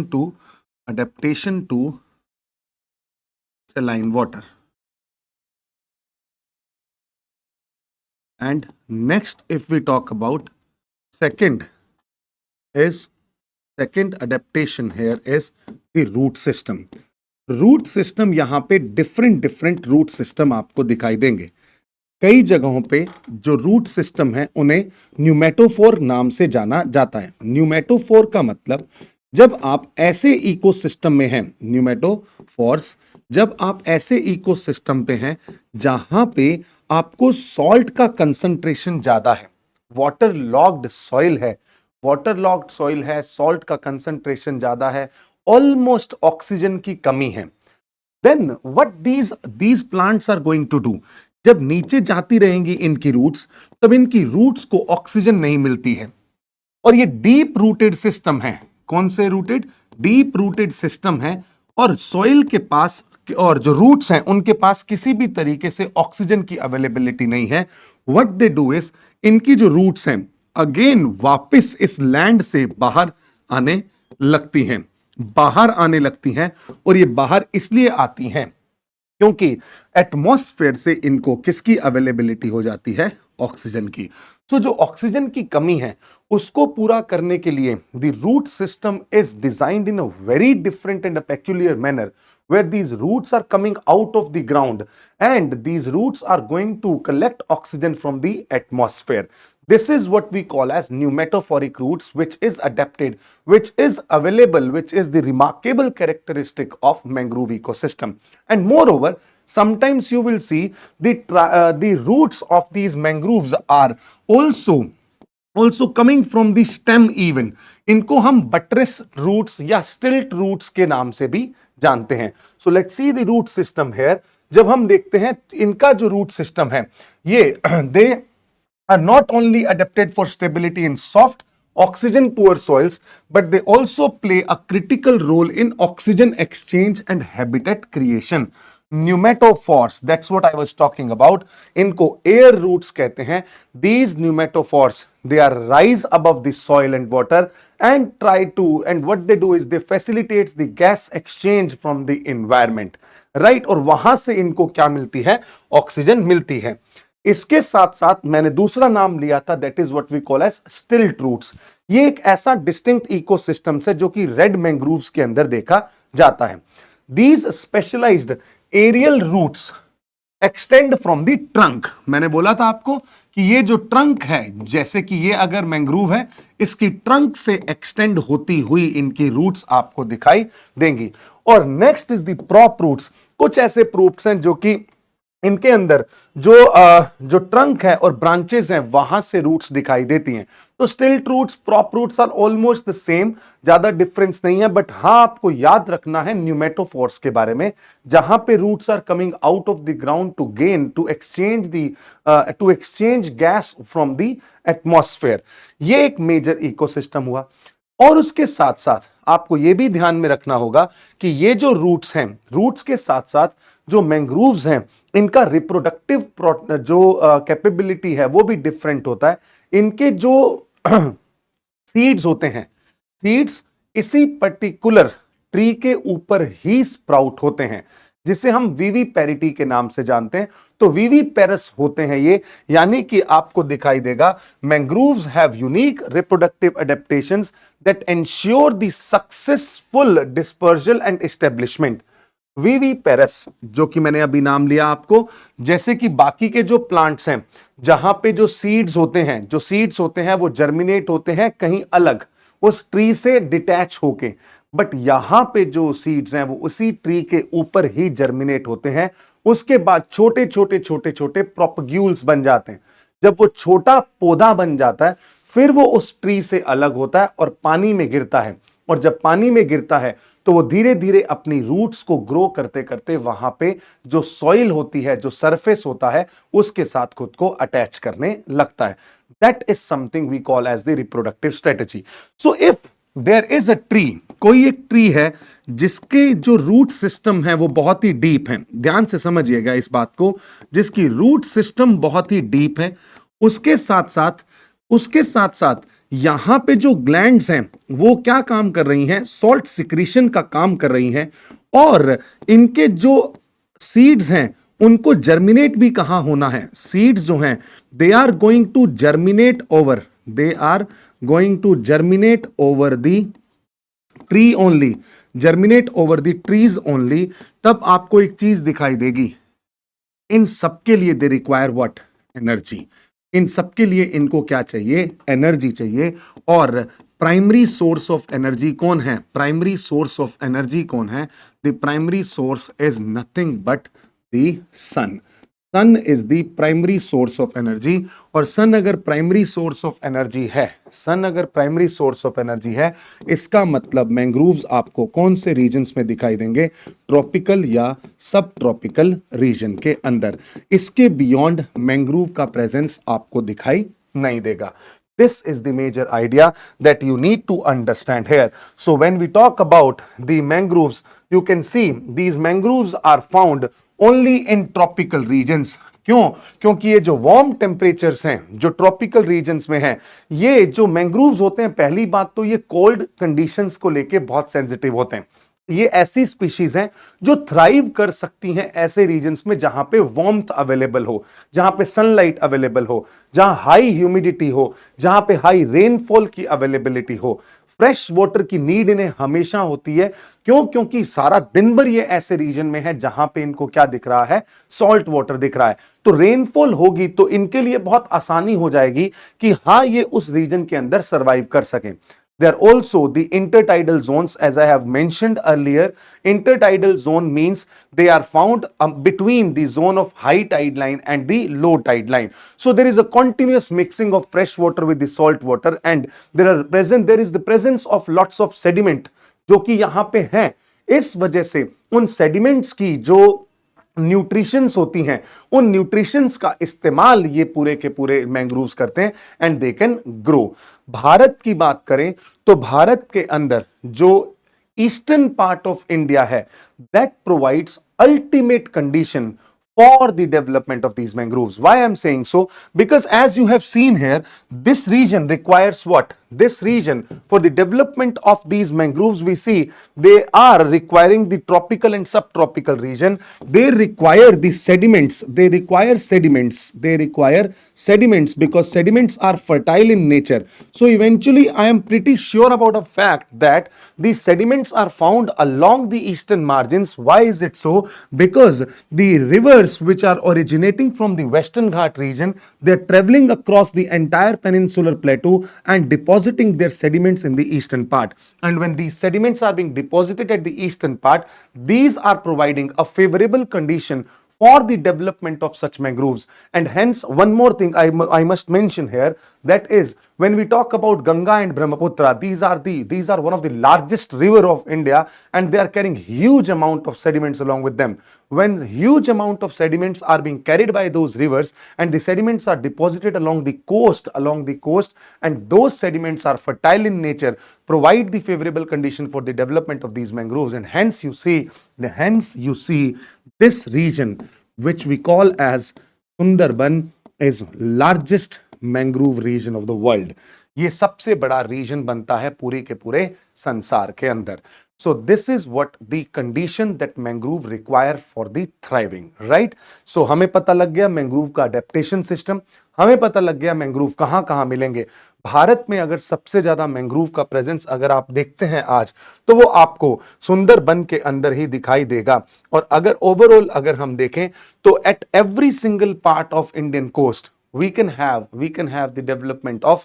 to saline water. And next, if we talk about second adaptation here is the root system. Root system यहां पे different root system आपको दिखाई देंगे। कई जगहों पे जो root system है उन्हें न्यूमेटोफोर नाम से जाना जाता है। न्यूमेटोफोर का मतलब, जब आप ऐसे इकोसिस्टम में हैं, न्यूमेटोफोर्स, जब आप ऐसे इकोसिस्टम पे हैं जहां पे आपको सॉल्ट का कंसंट्रेशन ज्यादा है, वाटर लॉक्ड सॉइल है, सॉल्ट का कंसंट्रेशन ज्यादा है, ऑलमोस्ट ऑक्सीजन की कमी है, then what these plants are going to do, जब नीचे जाती रहेंगी इनकी रूट्स, तब इनकी रूट्स को ऑक्सीजन नहीं मिलती है। और ये डीप रूटेड सिस्टम है। कौन से रूटेड? डीप रूटेड सिस्टम है। और सॉइल के पास, और जो रूट्स हैं उनके पास किसी भी तरीके से ऑक्सीजन की अवेलेबिलिटी नहीं है। व्हाट दे डू इज, इनकी जो रूट्स हैं अगेन वापस इस लैंड से बाहर आने लगती हैं, और ये बाहर इसलिए आती हैं क्योंकि एटमॉस्फेयर से इनको किसकी अवेलेबिलिटी हो जाती है? ऑक्सीजन की। तो जो ऑक्सीजन की कमी है उसको पूरा करने के लिए the root system is designed in a very different and a peculiar manner, where these roots are coming out of the ground and these roots are going to collect oxygen from the atmosphere. This is what we call as pneumatophoric roots, which is adapted, which is available, which is the remarkable characteristic of mangrove ecosystem. And moreover, sometimes you will see the roots of these mangroves are also coming from the stem even. इनको हम buttress roots या stilt roots के नाम से भी जानते हैं। So let's see the root system here. जब हम देखते हैं इनका जो root system है, ये they are not only adapted for stability in soft oxygen poor soils, but they also play a critical role in oxygen exchange and habitat creation. Pneumatophores, that's what I was talking about. इनको air roots कहते हैं। These pneumatophores, they are rise above the soil and water and what they do is they facilitates the gas exchange from the environment, right? और वहां से इनको क्या मिलती है? ऑक्सीजन मिलती है। इसके साथ साथ मैंने दूसरा नाम लिया था, that is what we call as stilt roots. ये एक ऐसा डिस्टिंक्ट इकोसिस्टम है जो कि रेड मैंग्रोव्स के अंदर देखा जाता है। These specialised aerial roots extend from the trunk. मैंने बोला था आपको कि ये जो ट्रंक है, जैसे कि ये अगर मैंग्रोव है, इसकी ट्रंक से एक्सटेंड होती हुई इनकी रूट्स आपको दिखाई देंगी। और next is the prop roots. कुछ ऐसे रूट्स हैं जो कि इनके अंदर जो ट्रंक है और ब्रांचेस हैं वहां से रूट्स दिखाई देती हैं। तो stilt roots, prop roots are almost the same, ज्यादा डिफरेंस नहीं है। बट हां, आपको याद रखना है न्यूमेटोफोर्स के बारे में, जहां पे roots are coming out of the ground to exchange gas from the atmosphere. ये एक मेजर इकोसिस्टम हुआ। और उसके साथ साथ आपको यह भी ध्यान में रखना होगा कि ये जो रूट्स हैं, रूट्स के साथ साथ जो मैंग्रोव्स हैं, इनका रिप्रोडक्टिव जो कैपेबिलिटी है वो भी डिफरेंट होता है। इनके जो सीड्स होते हैं, सीड्स इसी पर्टिकुलर ट्री के ऊपर ही स्प्राउट होते हैं, जिसे हम वीवी पेरिटी के नाम से जानते हैं। तो वीवी पेरस होते हैं ये, यानी कि आपको दिखाई देगा mangroves have unique reproductive adaptations that ensure the successful dispersal and establishment. Viviparous, जो कि मैंने अभी नाम लिया आपको, जैसे कि बाकी के जो प्लांट्स हैं जहां पे जो सीड्स होते हैं वो जर्मिनेट होते हैं कहीं अलग, उस ट्री से डिटैच होके, बट यहां पे जो सीड्स हैं वो उसी ट्री के ऊपर ही जर्मिनेट होते हैं। उसके बाद छोटे छोटे प्रोपग्यूल्स बन जाते हैं। जब वो छोटा पौधा बन जाता है, फिर वो उस ट्री से अलग होता है और पानी में गिरता है। और जब पानी में गिरता है तो वो धीरे धीरे अपनी रूट्स को ग्रो करते करते वहां पे जो सॉइल होती है, जो सरफेस होता है, उसके साथ खुद को अटैच करने लगता है। That is something we call as the reproductive strategy. So if there is a tree, कोई एक ट्री है जिसके जो रूट सिस्टम है वो बहुत ही डीप है, ध्यान से समझिएगा इस बात को, जिसकी रूट सिस्टम बहुत ही डीप है, उसके साथ साथ यहां पे जो ग्लैंड्स हैं वो क्या काम कर रही हैं, सॉल्ट सिक्रीशन का काम कर रही हैं। और इनके जो सीड्स हैं उनको जर्मिनेट भी कहां होना है, सीड्स जो हैं they are going to germinate over the tree only, germinate over the trees only. तब आपको एक चीज दिखाई देगी, इन सबके लिए दे रिक्वायर व्हाट, एनर्जी। इन सबके लिए इनको क्या चाहिए, एनर्जी चाहिए। और प्राइमरी सोर्स ऑफ एनर्जी कौन है, प्राइमरी सोर्स ऑफ एनर्जी कौन है, the primary source is nothing but the sun. Sun is the primary source of energy. और सन अगर प्राइमरी सोर्स ऑफ एनर्जी है, इसका मतलब मैंग्रोव्स आपको कौन से रीजन्स में दिखाई देंगे, ट्रॉपिकल या सब ट्रॉपिकल रीजन के अंदर। इसके बियॉन्ड मैंग्रोव का प्रेजेंस आपको दिखाई नहीं देगा। This is the major idea that you need to understand here. So when we talk about the mangroves, you can see these mangroves are found only in tropical regions. क्यों? क्योंकि ये जो warm temperatures हैं जो tropical regions में हैं, ये जो मैंग्रोव्स होते हैं, पहली बात तो ये कोल्ड कंडीशंस को लेके बहुत सेंसिटिव होते हैं। ये ऐसी स्पीशीज हैं जो थ्राइव कर सकती हैं ऐसे रीजन्स में जहां पे वार्मथ अवेलेबल हो, जहां पे सनलाइट अवेलेबल हो, जहां हाई ह्यूमिडिटी हो, जहां पे हाई रेनफॉल की अवेलेबिलिटी हो। फ्रेश वाटर की नीड इन्हें हमेशा होती है। क्यों? क्योंकि सारा दिन भर ये ऐसे रीजन में है जहां पे इनको क्या दिख रहा है, सॉल्ट वाटर दिख रहा है। तो रेनफॉल होगी तो इनके लिए बहुत आसानी हो जाएगी कि हाँ, ये उस रीजन के अंदर सर्वाइव कर सकें। There are also the intertidal zones, as I have mentioned earlier. Intertidal zone means they are found between the zone of high tide line and the low tide line. So there is a continuous mixing of fresh water with the salt water, and there is the presence of lots of sediment जो कि यहाँ पे हैं। इस वजह से उन sediments की जो न्यूट्रिशंस होती हैं, उन न्यूट्रिशंस का इस्तेमाल ये पूरे के पूरे मैंग्रोव्स करते हैं and they can grow. Bharat की बात करें तो भारत के अंदर जो ईस्टर्न पार्ट ऑफ इंडिया है, that provides ultimate condition for the development of these mangroves. Why I am saying so? Because as you have seen here, this region requires what? this region, for the development of these mangroves, we see they are requiring the tropical and subtropical region. They require the sediments. They require sediments. They require sediments because sediments are fertile in nature. So eventually, I am pretty sure about a fact that these sediments are found along the eastern margins. Why is it so? Because the rivers which are originating from the Western Ghat region, they are traveling across the entire peninsular plateau and depositing their sediments in the eastern part. And when these sediments are being deposited at the eastern part, these are providing a favorable condition for the development of such mangroves. And hence, one more thing I must mention here, that is, when we talk about Ganga and Brahmaputra, these are one of the largest river of India, and they are carrying huge amount of sediments along with them. When huge amount of sediments are being carried by those rivers and the sediments are deposited along the coast, and those sediments are fertile in nature, provide the favorable condition for the development of these mangroves. And hence you see this region, which we call as Sundarban, is largest mangrove region of the world. ये सबसे बड़ा reason बनता है पूरे के पूरे संसार के अंदर. So this is what the condition that mangrove require for the thriving, right? So हमें पता लग गया मैंग्रोव का adaptation system, हमें पता लग गया मैंग्रोव कहां कहां मिलेंगे. भारत में अगर सबसे ज्यादा मैंग्रोव का प्रेजेंस अगर आप देखते हैं आज, तो वो आपको सुंदरबन के अंदर ही दिखाई देगा. और अगर ओवरऑल अगर हम देखें तो at every single part of Indian coast we can have the development of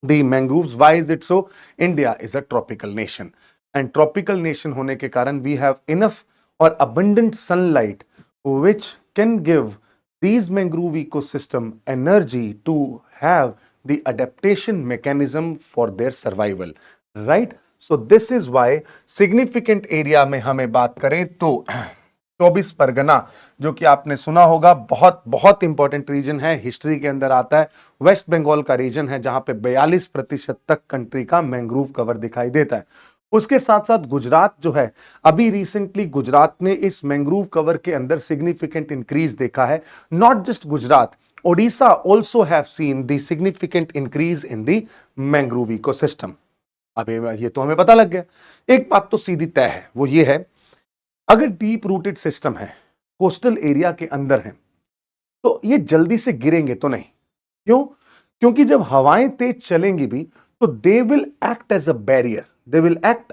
the mangroves. Why is it so? India is a tropical nation, and tropical nation hone ke karan we have enough or abundant sunlight which can give these mangrove ecosystem energy to have the adaptation mechanism for their survival, right? So this is why significant area mein hame baat kare to 24 Pargana, जो कि आपने सुना होगा, बहुत बहुत important reason है, history के अंदर आता है. वेस्ट बंगाल का रीजन है जहां पे 42% तक कंट्री का मैंग्रोव कवर दिखाई देता है. उसके साथ साथ गुजरात जो है, अभी रिसेंटली गुजरात ने इस मैंग्रोव कवर के अंदर सिग्निफिकेंट इंक्रीज देखा है. Not just Gujarat, Odisha also have seen the significant increase in the mangrove ecosystem. अब ये तो हमें पता लग गया. एक बात तो सीधी तय है, वो ये है, अगर डीप रूटेड सिस्टम है, कोस्टल एरिया के अंदर है, तो ये जल्दी से गिरेंगे तो नहीं. क्यों? क्योंकि जब हवाएं तेज चलेंगी भी, तो they will act as a barrier, they will act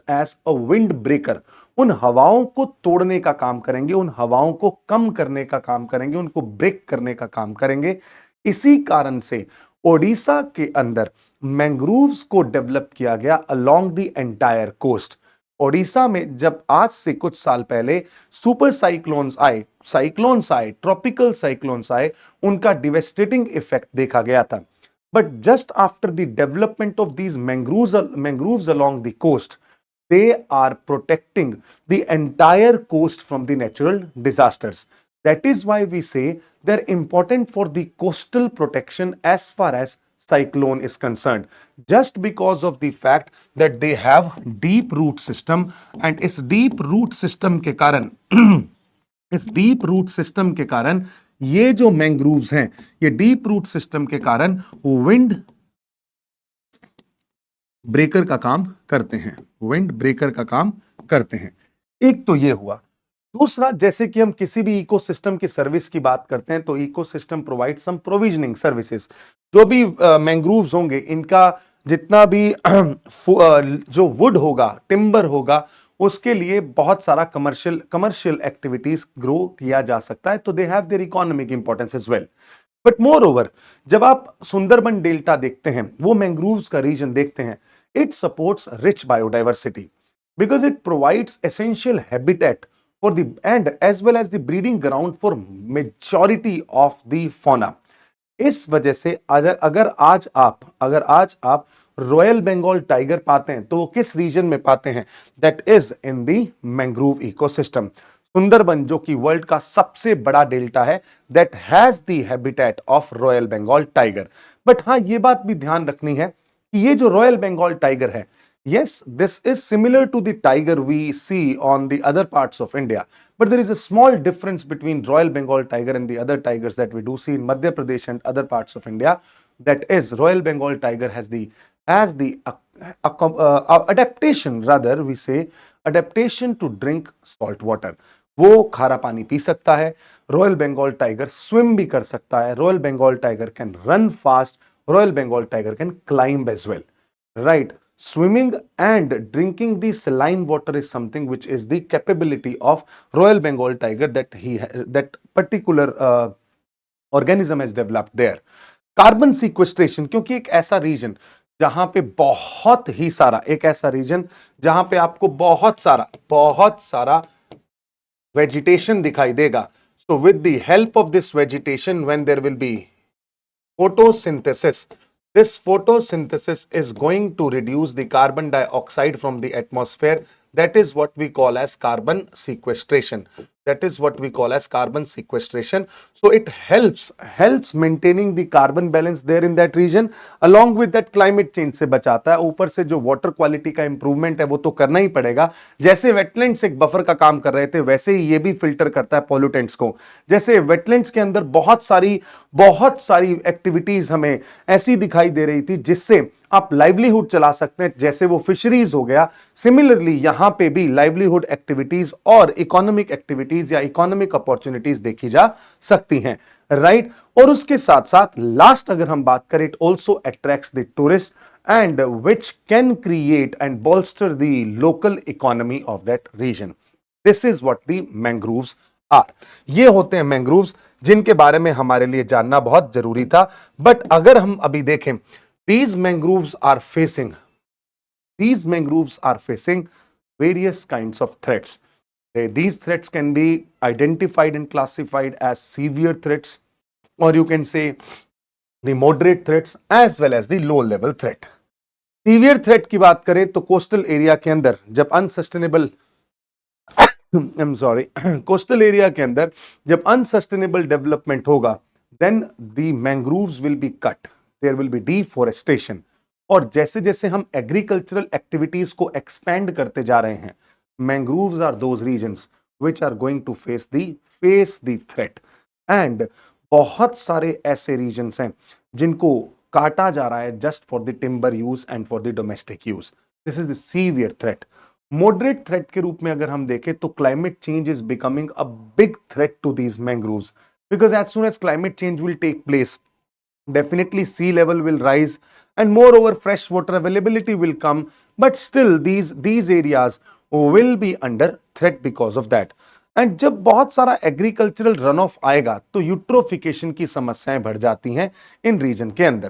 as a wind breaker. उन हवाओं को तोड़ने का काम करेंगे, उन हवाओं को कम करने का काम करेंगे, उनको ब्रेक करने का काम करेंगे. इसी कारण से ओडिशा के अंदर मैंग्रोव्स को डेवलप किया गया along the entire coast. Odisha में जब आज से कुछ साल पहले सुपर साइक्लोन्स आए, ट्रॉपिकल साइक्लोन्स आए, उनका डिवेस्टेटिंग इफेक्ट देखा गया था. But just after the development of these mangroves along the coast, they are protecting the entire coast from the natural disasters. That is why we say they're important for the coastal protection as far as cyclone is concerned, just because of the fact that they have deep root system. And इस deep root system के कारण इस deep root system के कारण ये जो mangroves हैं, ये deep root system के कारण wind ब्रेकर का काम करते हैं, विंड ब्रेकर का काम करते हैं. एक तो ये हुआ. दूसरा, जैसे कि हम किसी भी इकोसिस्टम की सर्विस की बात करते हैं, तो ecosystem provide some provisioning services. जो भी मैंग्रोव्स होंगे, इनका जितना भी जो वुड होगा, टिम्बर होगा, उसके लिए बहुत सारा कमर्शियल एक्टिविटीज ग्रो किया जा सकता है. तो they have their economic importance as well. But moreover, जब आप सुंदरबन डेल्टा देखते हैं, वो मैंग्रोव्स का रीजन देखते हैं, it supports rich biodiversity because it provides essential habitat for the and as well as the breeding ground for majority of the fauna. इस वजह से अगर आज आप रॉयल बंगाल टाइगर पाते हैं, तो वो किस रीजन में पाते हैं? That is in the mangrove ecosystem. Sundarban, जो कि वर्ल्ड का सबसे बड़ा डेल्टा है, that has the habitat of royal Bengal tiger. But हाँ, ये बात भी ध्यान रखनी है कि ये जो रॉयल बंगाल टाइगर है, yes, this is similar to the tiger we see on the other parts of India, but there is a small difference between Royal Bengal tiger and the other tigers that we do see in Madhya Pradesh and other parts of India. that is Royal Bengal tiger has the adaptation, rather we say adaptation to drink salt water. वो खारा पानी P सकता है. Royal Bengal tiger swim भी कर सकता है. Royal Bengal tiger can run fast. Royal Bengal tiger can climb as well, right? Swimming and drinking the saline water is something which is the capability of Royal Bengal tiger that particular organism has developed there. Carbon sequestration, क्योंकि एक ऐसा reason जहां पे बहुत ही सारा, एक ऐसा reason जहां पे आपको बहुत सारा वेजिटेशन दिखाई देगा. So with the help of this vegetation, when there will be photosynthesis, this photosynthesis is going to reduce the carbon dioxide from the atmosphere. That is what we call as carbon sequestration. That is what we call as carbon sequestration. So it helps maintaining the carbon balance there in that region. Along with that, climate change से बचाता है. ऊपर से जो water quality का improvement है वो तो करना ही पड़ेगा. जैसे wetlands एक buffer का काम कर रहे थे, वैसे ही ये भी filter करता है pollutants को. जैसे wetlands के अंदर बहुत सारी एक्टिविटीज हमें ऐसी दिखाई दे रही थी जिससे आप लाइवलीहुड चला सकते हैं, जैसे वो फिशरीज हो गया. सिमिलरली यहां पे भी लाइवलीहुड एक्टिविटीज और इकोनॉमिक एक्टिविटीज या इकोनॉमिक अपॉर्चुनिटीज देखी जा सकती हैं, राइट. और उसके साथ साथ लास्ट अगर हम बात करें, it also attracts the tourist and which can create and bolster the local economy of that region. This is what the mangroves are. ये होते हैं मैंग्रोव्स जिनके बारे में हमारे लिए जानना बहुत जरूरी था. बट अगर हम अभी देखें, these mangroves are facing various kinds of threats. These threats can be identified and classified as severe threats, or you can say the moderate threats as well as the low level threat. Severe threat की बात करें तो coastal area के अंदर जब unsustainable coastal area के अंदर जब अनसस्टेनेबल डेवलपमेंट होगा, then the mangroves will be cut, there will be deforestation. और जैसे जैसे हम एग्रीकल्चरल एक्टिविटीज को एक्सपेंड करते जा रहे हैं, mangroves are those regions which are going to face the threat. And बहुत सारे ऐसे रीजन्स हैं जिनको काटा जा रहा है just for the timber use and for the domestic use. This is the severe threat. Moderate threat के रूप में अगर हम देखें तो climate change is becoming a big threat to these mangroves, because as soon as climate change will take place, definitely sea level will rise and moreover fresh water availability will come, but still these areas will be under threat because of that. And जब बहुत सारा agricultural run of आएगा तो eutrophication की समस्याएं बढ़ जाती हैं इन रीजन के अंदर.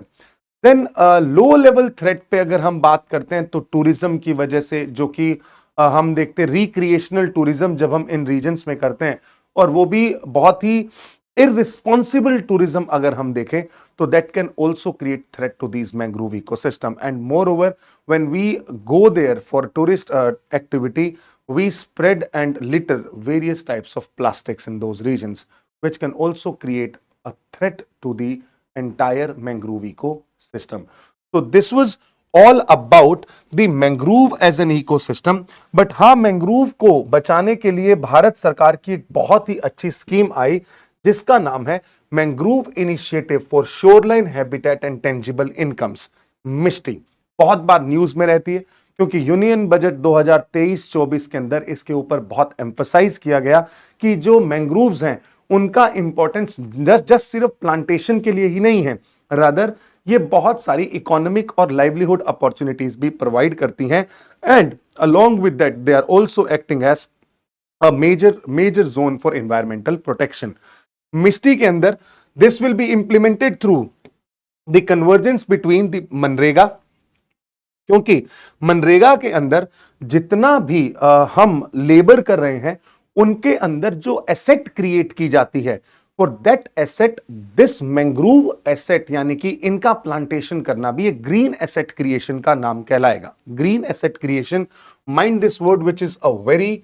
देन लो लेवल थ्रेट पे अगर हम बात करते हैं तो टूरिज्म की वजह से, जो कि हम देखते हैं रिक्रिएशनल टूरिज्म जब हम इन रीजन्स में करते हैं, और वो भी बहुत ही irresponsible tourism अगर हम देखें तो that can also create threat to these mangrove ecosystem. And moreover, when we go there for tourist activity, we spread and litter various types of plastics in those regions, which can also create a threat to the entire mangrove ecosystem. So this was all about the mangrove as an ecosystem. But हाँ, mangrove को बचाने के लिए भारत सरकार की एक बहुत ही अच्छी स्कीम आई जिसका नाम है mangrove initiative for shoreline habitat and tangible incomes, MISHTI. बहुत बार न्यूज में रहती है क्योंकि यूनियन बजट 2023-24 के अंदर इसके ऊपर बहुत एम्फसाइज किया गया कि जो मैंग्रोव्स हैं उनका इंपॉर्टेंस जस्ट सिर्फ प्लांटेशन के लिए ही नहीं है, रादर ये बहुत सारी इकोनॉमिक और लाइवलीहुड अपॉर्चुनिटीज भी प्रोवाइड करती हैं. And along with that they are also acting as a major zone for environmental protection. MISHTI के अंदर this will be implemented through the convergence between the मनरेगा, क्योंकि मनरेगा के अंदर जितना भी हम लेबर कर रहे हैं उनके अंदर जो एसेट क्रिएट की जाती है, for that asset this mangrove asset यानी कि इनका प्लांटेशन करना भी एक ग्रीन एसेट क्रिएशन का नाम कहलाएगा. Green asset creation, mind this word which is a very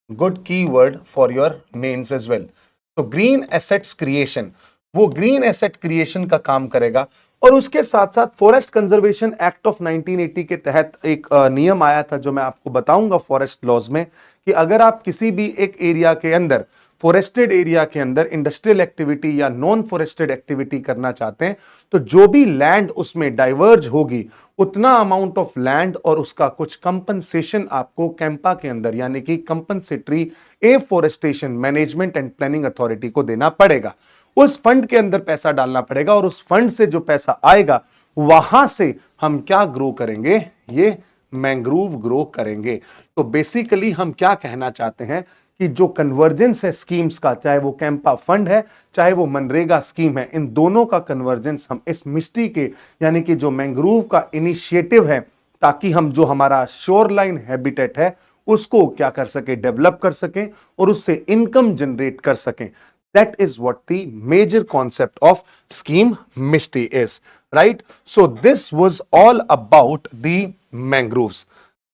good key word for your mains as well. तो ग्रीन एसेट्स क्रिएशन, वो ग्रीन एसेट क्रिएशन का काम करेगा. और उसके साथ साथ फॉरेस्ट कंजर्वेशन एक्ट ऑफ 1980 के तहत एक नियम आया था जो मैं आपको बताऊंगा फॉरेस्ट लॉज में, कि अगर आप किसी भी एक एरिया के अंदर, फॉरेस्टेड एरिया के अंदर इंडस्ट्रियल एक्टिविटी या नॉन फॉरेस्टेड एक्टिविटी करना चाहते हैं, तो जो भी लैंड उसमें डाइवर्ज होगी, उतना अमाउंट ऑफ लैंड और उसका कुछ कंपनसेशन आपको कैंपा के अंदर यानी कि compensatory afforestation management and planning authority को देना पड़ेगा। उस फंड के अंदर पैसा डालना पड़ेगा और उस फंड से जो पैसा आएगा वहां से हम क्या ग्रो करेंगे, ये मैंग्रोव ग्रो करेंगे। तो बेसिकली हम क्या कहना चाहते हैं कि जो कन्वर्जेंस है स्कीम्स का, चाहे वो कैंपा फंड है चाहे वो मनरेगा स्कीम है, इन दोनों का कन्वर्जेंस हम इस मिस्ट्री के यानी कि जो मैंग्रोव का इनिशिएटिव है, ताकि हम जो हमारा शोरलाइन हैबिटेट है उसको क्या कर सके, डेवलप कर सकें और उससे इनकम जनरेट कर सकें। That is what the major concept of scheme Mishti is, right? So this was all about the mangroves.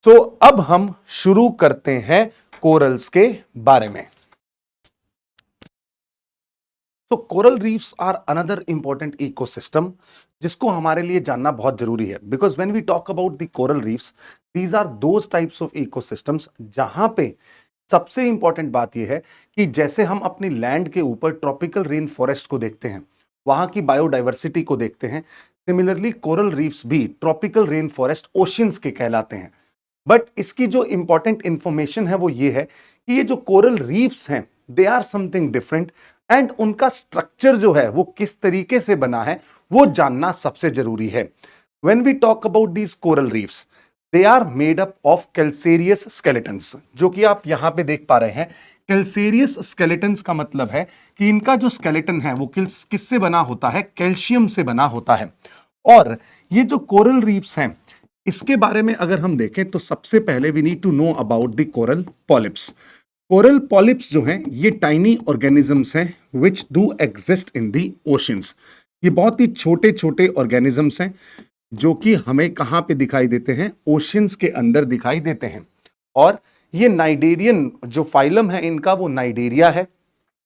So अब हम शुरू करते हैं कोरल्स के बारे में। तो coral reefs are another important ecosystem जिसको हमारे लिए जानना बहुत जरूरी है, because when we talk about the coral reefs, these are those types of ecosystems जहां पे सबसे इंपॉर्टेंट बात यह है कि जैसे हम अपनी लैंड के ऊपर ट्रॉपिकल रेन फॉरेस्ट को देखते हैं, वहां की बायोडाइवर्सिटी को देखते हैं, सिमिलरली कोरल रीफ्स भी ट्रॉपिकल रेन फॉरेस्ट ओशियंस के कहलाते हैं। बट इसकी जो इंपॉर्टेंट इंफॉर्मेशन है वो ये है कि ये जो कोरल रीफ्स हैं they are something different and उनका स्ट्रक्चर जो है वो किस तरीके से बना है वो जानना सबसे जरूरी है। When we talk about these coral reefs, they are made up of calcareous skeletons, जो कि आप यहां पे देख पा रहे हैं। कैल्सेरियस स्केलेटन्स का मतलब है कि इनका जो स्केलेटन है वो किससे बना होता है, कैल्शियम से बना होता है। और ये जो कोरल रीफ्स हैं इसके बारे में अगर हम देखें तो सबसे पहले we need to know about the coral polyps. Coral polyps जो हैं ये टाइनी ऑर्गेनिजम्स हैं which do exist in the oceans. ये बहुत ही छोटे छोटे ऑर्गेनिजम्स हैं जो कि हमें कहां पे दिखाई देते हैं, ओशंस के अंदर दिखाई देते हैं। और ये नाइडेरियन जो फाइलम है इनका वो नाइडेरिया है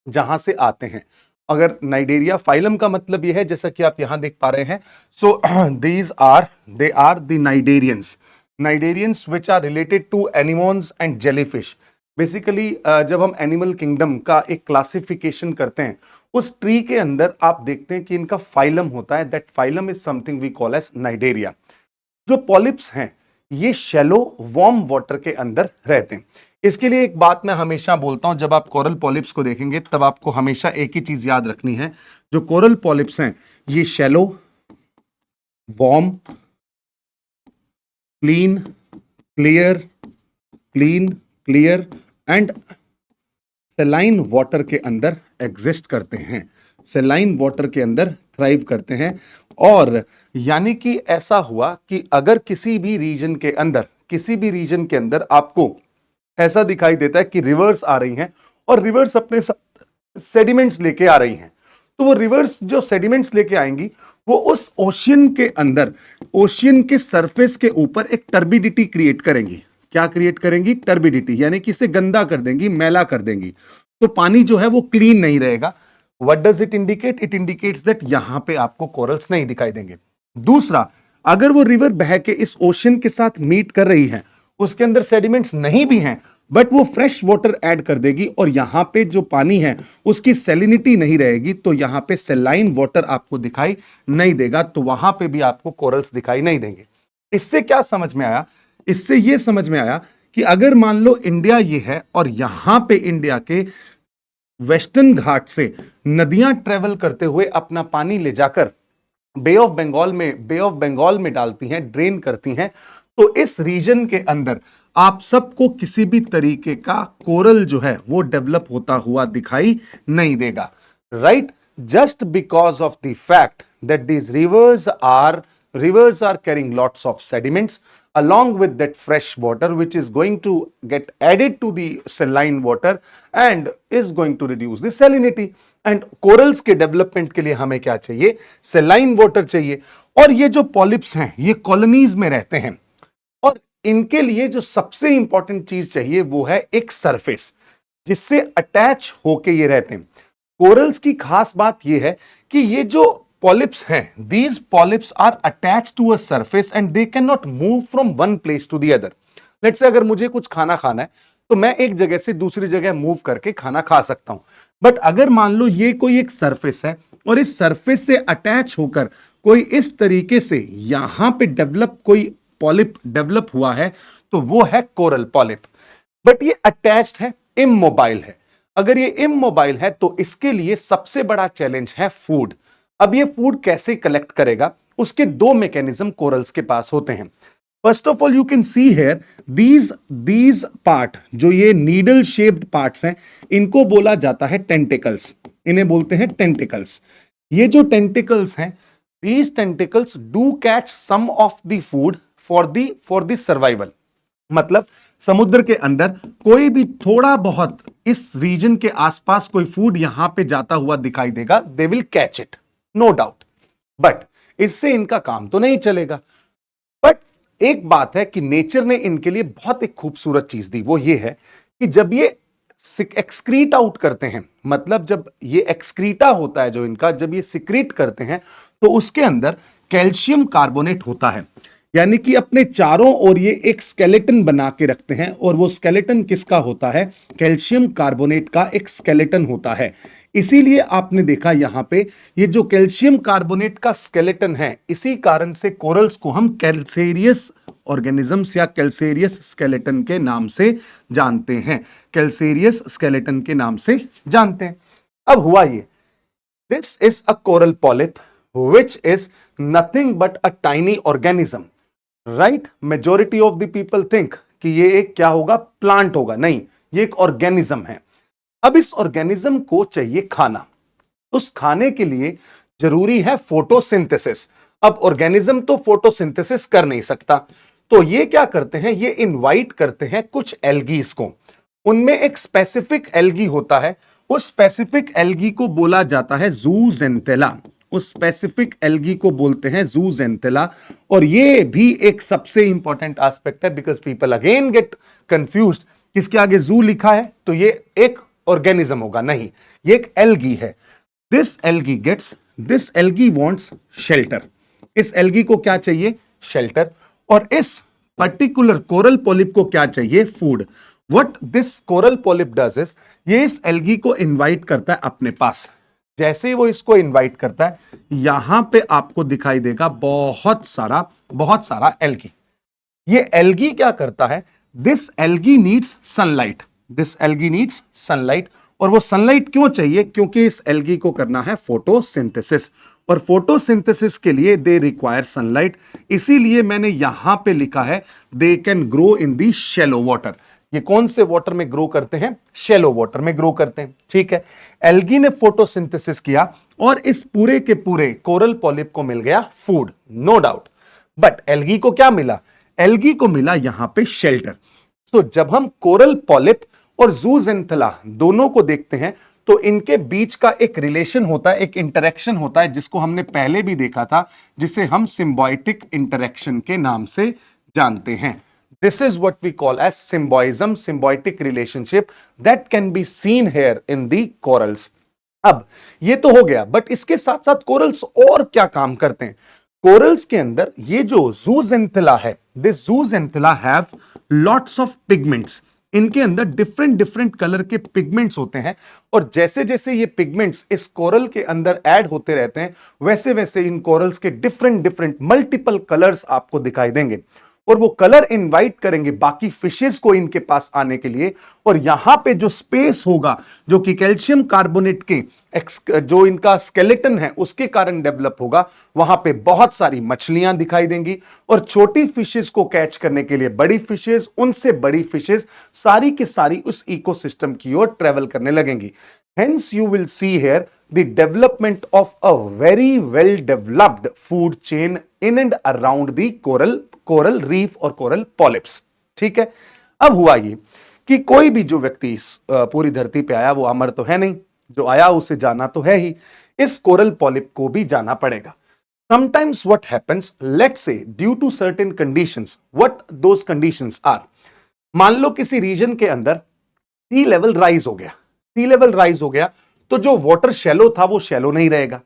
जहां से आते हैं। अगर नाइडेरिया फाइलम का मतलब ये है जैसा कि आप यहां देख पा रहे हैं, so they are the cnidarians which are related to anemones and jellyfish. Basically जब हम एनिमल किंगडम का एक क्लासिफिकेशन करते हैं उस ट्री के अंदर आप देखते हैं कि इनका फाइलम होता है, that phylum is something we call as cnidaria. जो पॉलिप्स हैं ये शैलो वार्म वाटर के अंदर रहते हैं। इसके लिए एक बात मैं हमेशा बोलता हूं, जब आप कोरल पॉलिप्स को देखेंगे तब आपको हमेशा एक ही चीज याद रखनी है, जो कोरल पॉलिप्स हैं ये shallow warm clear and saline water के अंदर एग्जिस्ट करते हैं, सेलाइन वाटर के अंदर थ्राइव करते हैं। और यानी कि ऐसा हुआ कि अगर किसी भी रीजन के अंदर आपको ऐसा दिखाई देता है कि रिवर्स आ रही हैं और रिवर्स अपने सेडिमेंट्स लेके आ रही हैं, तो वो रिवर्स जो सेडिमेंट्स लेके आएंगी वो उस ओशियन के अंदर, ओशियन के सरफेस के ऊपर एक टर्बिडिटी क्रिएट करेंगी। क्या क्रिएट करेंगी? टर्बिडिटी, यानी कि इसे गंदा कर देंगी, मैला कर देंगी। तो पानी जो है वो क्लीन नहीं रहेगा। What does it indicate? It indicates that यहां पे आपको कोरल्स नहीं दिखाई देंगे। दूसरा, अगर वो रिवर बह के इस ओशियन के साथ मीट कर रही है, उसके अंदर सेडिमेंट्स नहीं भी हैं, बट वो फ्रेश वाटर ऐड कर देगी और यहां पे जो पानी है उसकी सैलिनिटी नहीं रहेगी, तो यहां पे सेलाइन वाटर आपको दिखाई नहीं देगा, तो वहां पे भी आपको कोरल्स दिखाई नहीं देंगे। इससे क्या समझ में आया? इससे यह समझ में आया कि अगर मान लो इंडिया ये है और यहां पे इंडिया के वेस्टर्न घाट से नदियां ट्रेवल करते हुए अपना पानी ले जाकर बे ऑफ बंगाल में डालती हैं, ड्रेन करती हैं, तो इस रीजन के अंदर आप सबको किसी भी तरीके का कोरल जो है वो डेवलप होता हुआ दिखाई नहीं देगा, right? Just because of the fact that these rivers are carrying lots of sediments along with that fresh water which is going to get added to the saline water and is going to reduce the salinity. and corals के development के लिए हमें क्या चाहिए? saline water चाहिए। और ये जो polyps हैं ये colonies में रहते हैं और इनके लिए जो सबसे इंपॉर्टेंट चीज चाहिए वो है एक सरफेस जिससे अटैच होके ये रहते हैं। कोरल्स की खास बात ये है कि ये जो polyps हैं, these polyps are attached to a surface and they cannot move from one place to the other. Let's say अगर मुझे कुछ खाना खाना है तो मैं एक जगह से दूसरी जगह मूव करके खाना खा सकता हूं। बट अगर मान लो ये कोई एक सरफेस है और इस सरफेस से अटैच होकर कोई इस तरीके से यहां पे कोई पॉलिप डेवलप हुआ है, तो वो है कोरल पॉलिप। बट ये अटैच्ड है, इमोबाइल है। अगर ये इमोबाइल है तो इसके लिए सबसे बड़ा चैलेंज है फूड। अब ये फूड कैसे कलेक्ट करेगा, उसके दो मैकेनिज्म कोरल्स के पास होते हैं। First of all you can see here these part, जो ये नीडल शेप्ड पार्ट्स हैं, इनको बोला जाता है टेंटिकल्स। इन्हें बोलते हैं टेंटिकल्स। ये जो टेंटिकल्स हैं, these tentacles do catch some of the food for the survival. मतलब समुद्र के अंदर कोई भी थोड़ा बहुत इस रीजन के आसपास कोई फूड यहां पे जाता हुआ दिखाई देगा, they will catch it, no doubt. But इससे इनका काम तो नहीं चलेगा। बट एक बात है कि नेचर ने इनके लिए बहुत एक खूबसूरत चीज दी, वो ये है कि जब ये एक्सक्रीट आउट करते हैं, मतलब जब ये एक्सक्रीटा होता है जो इनका, जब ये सिक्रीट करते हैं तो उसके अंदर कैल्शियम कार्बोनेट होता है। यानी कि अपने चारों ओर ये एक स्केलेटन बना के रखते हैं, और वो स्केलेटन किसका होता है? कैल्शियम कार्बोनेट का एक स्केलेटन होता है। इसीलिए आपने देखा यहां पे ये जो कैल्शियम कार्बोनेट का स्केलेटन है, इसी कारण से कोरल्स को हम कैल्सेरियस ऑर्गेनिजम्स या कैल्सेरियस स्केलेटन के नाम से जानते हैं। कैल्सेरियस स्केलेटन के नाम से जानते हैं। अब हुआ ये, this is a coral polyp which is nothing but a tiny organism, right? Majority of the people think कि ये एक क्या होगा? प्लांट होगा। नहीं, ये एक ऑर्गेनिज्म है। अब इस ऑर्गेनिज्म को चाहिए खाना। उस खाने के लिए जरूरी है फोटोसिंथेसिस। अब ऑर्गेनिज्म तो फोटोसिंथेसिस कर नहीं सकता, तो ये क्या करते हैं? ये इनवाइट करते हैं कुछ एल्गीज को। उनमें एक स्पेसिफिक एल्गी होता है, उस स्पेसिफिक एल्गी को बोला जाता है ज़ूज़ेंथेला। उस स्पेसिफिक एल्गी को बोलते हैं ज़ूज़ेंथेला। और ये भी एक सबसे इंपॉर्टेंट एस्पेक्ट है, because people again get confused, किसके आगे जू लिखा है तो ये एक ऑर्गेनिज्म होगा, नहीं, ये एक एल्गी है। This algae wants shelter. इस एल्गी को क्या चाहिए? शेल्टर। और इस पर्टिकुलर कोरल पॉलिप को क्या चाहिए? Food. What this coral polyp does is, ये इस एल्गी को इनवाइट करता है अपने पास। जैसे ही वो इसको इनवाइट करता है, यहां पे आपको दिखाई देगा बहुत सारा एल्गी। ये एल्गी क्या करता है? This algae needs sunlight. This algae needs sunlight. और वो सनलाइट क्यों चाहिए? क्योंकि इस एल्गी को करना है फोटोसिंथेसिस, और फोटोसिंथेसिस के लिए दे रिक्वायर सनलाइट। इसीलिए मैंने यहां पे लिखा है they can grow in the shallow water. ये कौन से वाटर में ग्रो करते हैं? शैलो वाटर में ग्रो करते हैं। ठीक है, एल्गी ने फोटोसिंथेसिस किया और इस पूरे के पूरे कोरल पॉलिप को मिल गया food, no doubt. But algae को क्या मिला? एल्गी को मिला यहां पे शेल्टर। तो जब हम कोरल पॉलिप और ज़ूज़ेंथेला दोनों को देखते हैं, तो इनके बीच का एक रिलेशन होता है, एक इंटरेक्शन होता है, जिसको हमने पहले भी देखा था, जिसे हम सिम्बायोटिक इंटरेक्शन के नाम से जानते हैं। This is what we call as symboism, symbiotic relationship that can be seen here in the corals. अब ये तो हो गया, बट इसके साथ साथ कोरल्स और क्या काम करते हैं? कोरल्स के अंदर ये जो ज़ूज़ेंथेला है, this zooxanthellae have lots of pigments. इनके अंदर डिफरेंट कलर के पिगमेंट्स होते हैं, और जैसे जैसे ये पिगमेंट्स इस कोरल के अंदर ऐड होते रहते हैं, वैसे वैसे इन कोरल्स के डिफरेंट मल्टीपल कलर्स आपको दिखाई देंगे, और वो कलर इनवाइट करेंगे बाकी फिशेस को इनके पास आने के लिए। और यहां पे जो स्पेस होगा, जो कि कैल्शियम कार्बोनेट के जो इनका स्केलेटन है उसके कारण डेवलप होगा, वहां पे बहुत सारी मछलियां दिखाई देंगी, और छोटी फिशेस को कैच करने के लिए बड़ी फिशेस, उनसे बड़ी फिशेस, सारी की सारी उस इकोसिस्टम की ओर ट्रेवल करने लगेंगी। Hence you will see here the development of a very well developed food chain in and around the coral reef और coral polyps। ठीक है, अब हुआ ये कि कोई भी जो व्यक्ति इस पूरी धरती पे आया वो अमर तो है नहीं, जो आया उसे जाना तो है ही, इस कोरल पॉलिप को भी जाना पड़ेगा। Sometimes what happens, let's say due to certain conditions, what those conditions are, मान लो किसी रीजन के अंदर सी लेवल राइज हो गया, तो जो वाटर शैलो था वो शैलो नहीं रहेगा।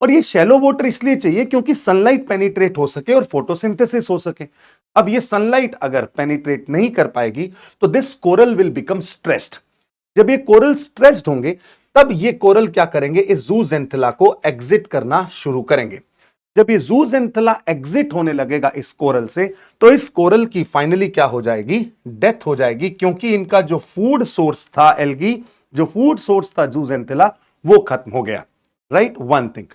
और ये शैलो वाटर इसलिए चाहिए क्योंकि सनलाइट पेनिट्रेट हो सके और फोटोसिंथेसिस हो सके। अब ये सनलाइट अगर पेनिट्रेट नहीं कर पाएगी तो this coral will become stressed. जब ये कोरल स्ट्रेस्ड होंगे तब ये कोरल क्या करेंगे, इस जूजेंथिला को एग्जिट करना शुरू करेंगे। जब ये जूजेंथिला एग्जिट होने लगेगा इस कोरल से, तो इस कोरल की फाइनली क्या हो जाएगी, डेथ हो जाएगी, क्योंकि इनका जो फूड सोर्स था एल्गी, जो फूड सोर्स था जूजेंथिला, वो खत्म हो गया। Right, one thing.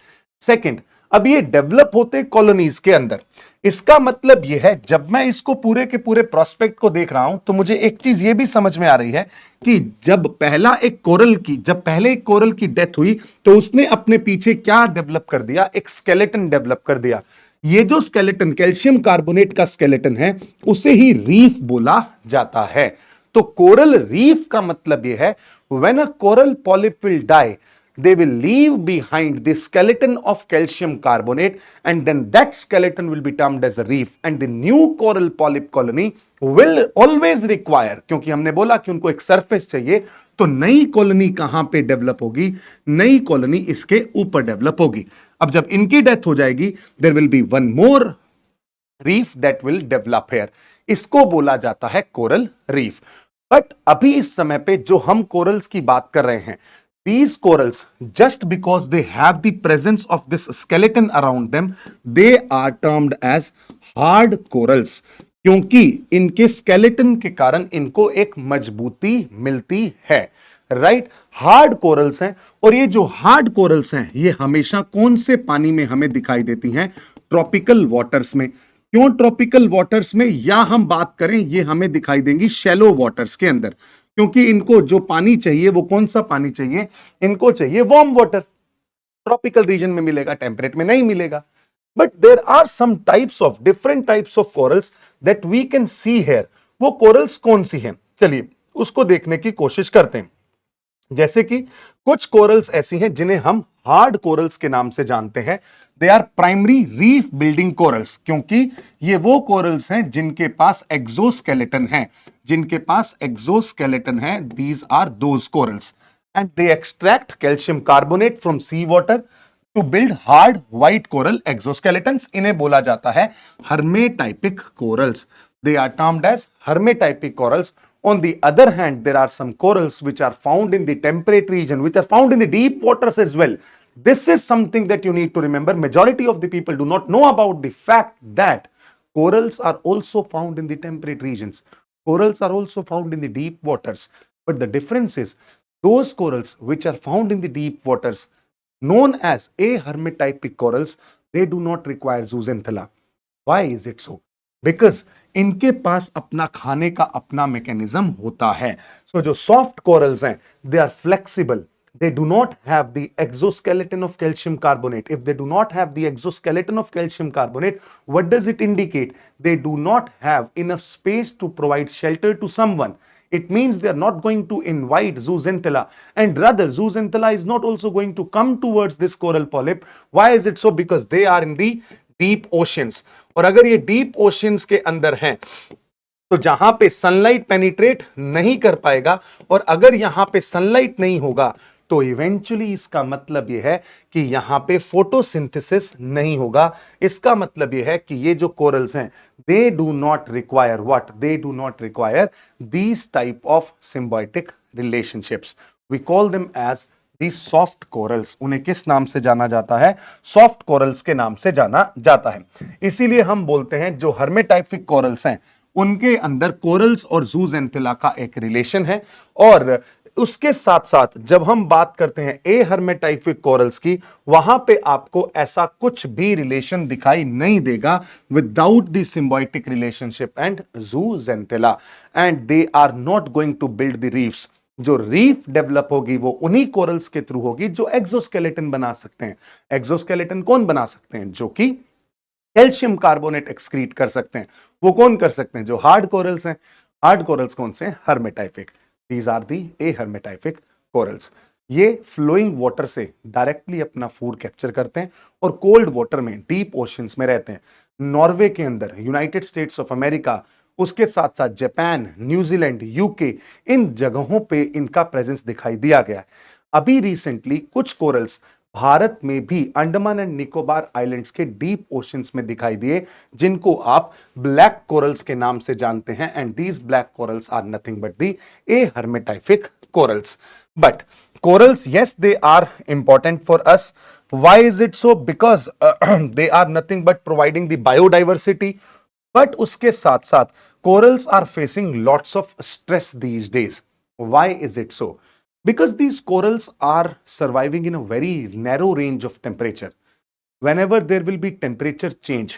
सेकेंड, अब ये डेवलप होते कॉलोनीज के अंदर, इसका मतलब ये है, जब मैं इसको पूरे के पूरे प्रोस्पेक्ट को देख रहा हूं तो मुझे एक चीज ये भी समझ में आ रही है कि जब पहले एक कोरल की डेथ हुई तो उसने अपने पीछे क्या डेवलप कर दिया, एक स्केलेटन डेवलप कर दिया। ये जो स्केलेटन कैल्शियम कार्बोनेट का स्केलेटन है उसे ही रीफ बोला जाता है। तो कोरल रीफ का मतलब यह है, when a coral polyp will die, they will leave behind the skeleton of calcium carbonate, and then that skeleton will be termed as a reef, and the new coral polyp colony will always require, क्योंकि हमने बोला कि उनको एक surface चाहिए, तो नई colony कहां पे डेवलप होगी, नई कॉलोनी इसके ऊपर डेवलप होगी। अब जब इनकी डेथ हो जाएगी, there will be one more reef that will develop here, इसको बोला जाता है कोरल रीफ। बट अभी इस समय पे जो हम कोरल्स की बात कर रहे हैं, these corals, just because they have the presence of this skeleton around them, they are termed as hard corals, क्योंकि इनके स्केलेटन के कारण इनको एक मजबूती मिलती है। राइट, हार्ड कोरल्स हैं, और ये जो हार्ड कोरल्स हैं ये हमेशा कौन से पानी में हमें दिखाई देती हैं, ट्रॉपिकल वाटर्स में। क्यों ट्रॉपिकल वाटर्स में, या हम बात करें ये हमें दिखाई देंगी शैलो वाटर्स के अंदर, क्योंकि इनको जो पानी चाहिए वो कौन सा पानी चाहिए, इनको चाहिए वार्म वाटर। ट्रॉपिकल रीजन में मिलेगा, टेम्परेट में नहीं मिलेगा। But there are some types of different types of corals that we can see here. वो कोरल्स कौन सी हैं, चलिए उसको देखने की कोशिश करते हैं। जैसे कि कुछ कोरल्स ऐसी हैं जिन्हें हम हार्ड कोरल्स के नाम से जानते हैं। They are primary reef building corals, क्योंकि ये वो कोरल्स हैं जिनके पास एक्सोस्केलेटन है, जिनके पास एक्सोस्केलेटन है। These are those corals, and they extract calcium carbonate from sea water to build hard white coral exoskeletons. इन्हें बोला जाता है hermatypic corals. They are termed as hermetipic corals. On the other hand, there are some corals which are found in the temperate region, which are found in the deep waters as well. This is something that you need to remember. Majority of the people do not know about the fact that corals are also found in the temperate regions. Corals are also found in the deep waters. But the difference is, those corals which are found in the deep waters, known as ahermetipic corals, they do not require zooxanthella. Why is it so? Because इनके पास अपना खाने का अपना mechanism होता है। सो जो soft corals हैं, they are flexible, they do not have the exoskeleton of calcium carbonate. If they do not have the exoskeleton of calcium carbonate, what does it indicate? They do not have enough space to provide shelter to someone. It means they are not going to invite zooxanthella, and rather zooxanthella is not also going to come towards this coral polyp. Why is it so? Because they are in the deep oceans, और अगर ये deep oceans के अंदर हैं तो जहां पे sunlight penetrate नहीं कर पाएगा, और अगर यहां पे सनलाइट नहीं होगा तो इवेंचुअली इसका मतलब यह है कि यहां पे फोटोसिंथेसिस नहीं होगा। इसका मतलब यह है कि ये जो कोरल्स हैं, they do not require what, they do not require these type of symbiotic relationships. We call them as soft corals. उन्हें किस नाम से जाना जाता है, सॉफ्ट कोरल्स के नाम से जाना जाता है। इसीलिए हम बोलते हैं जो हर्मेटाइपिक कोरल्स हैं उनके अंदर कोरल्स और जूजेंथिला का एक रिलेशन है, और उसके साथ साथ जब हम बात करते हैं ए हर्मेटाइपिक कोरल्स की, वहां पे आपको ऐसा कुछ भी रिलेशन दिखाई नहीं देगा without the symbiotic relationship and zooxanthellae, and they are not going to build the reefs. जो रीफ डेवलप होगी वो उन्हीं कोरल्स के थ्रू होगी जो एक्सोस्केलेटन बना सकते हैं। एक्सोस्केलेटन कौन बना सकते हैं, जो कि कैल्शियम कार्बोनेट एक्सक्रीट कर सकते हैं। वो कौन कर सकते हैं, जो हार्ड कोरल्स हैं। हार्ड कोरल्स कौन से हैं, hermatypic. These are the ahermatypic corals. ये फ्लोइंग वाटर से डायरेक्टली अपना फूड कैप्चर करते हैं और कोल्ड वाटर में, डीप ओशंस में रहते हैं। नॉर्वे के अंदर, यूनाइटेड स्टेट्स ऑफ अमेरिका, उसके साथ साथ जापान, न्यूजीलैंड, यूके, इन जगहों पे इनका प्रेजेंस दिखाई दिया गया है। अभी रिसेंटली कुछ कोरल्स भारत में भी अंडमान एंड निकोबार आइलैंड्स के डीप ओशंस में दिखाई दिए, जिनको आप ब्लैक कोरल्स के नाम से जानते हैं। And these black corals are nothing but the a hermatific corals. But corals, yes, they are important for us. Why is it so? Because they are nothing but providing the biodiversity. But उसके साथ साथ corals are facing lots of stress these days. Why is it so? Because these corals are surviving in a very narrow range of temperature. Whenever there will be temperature change,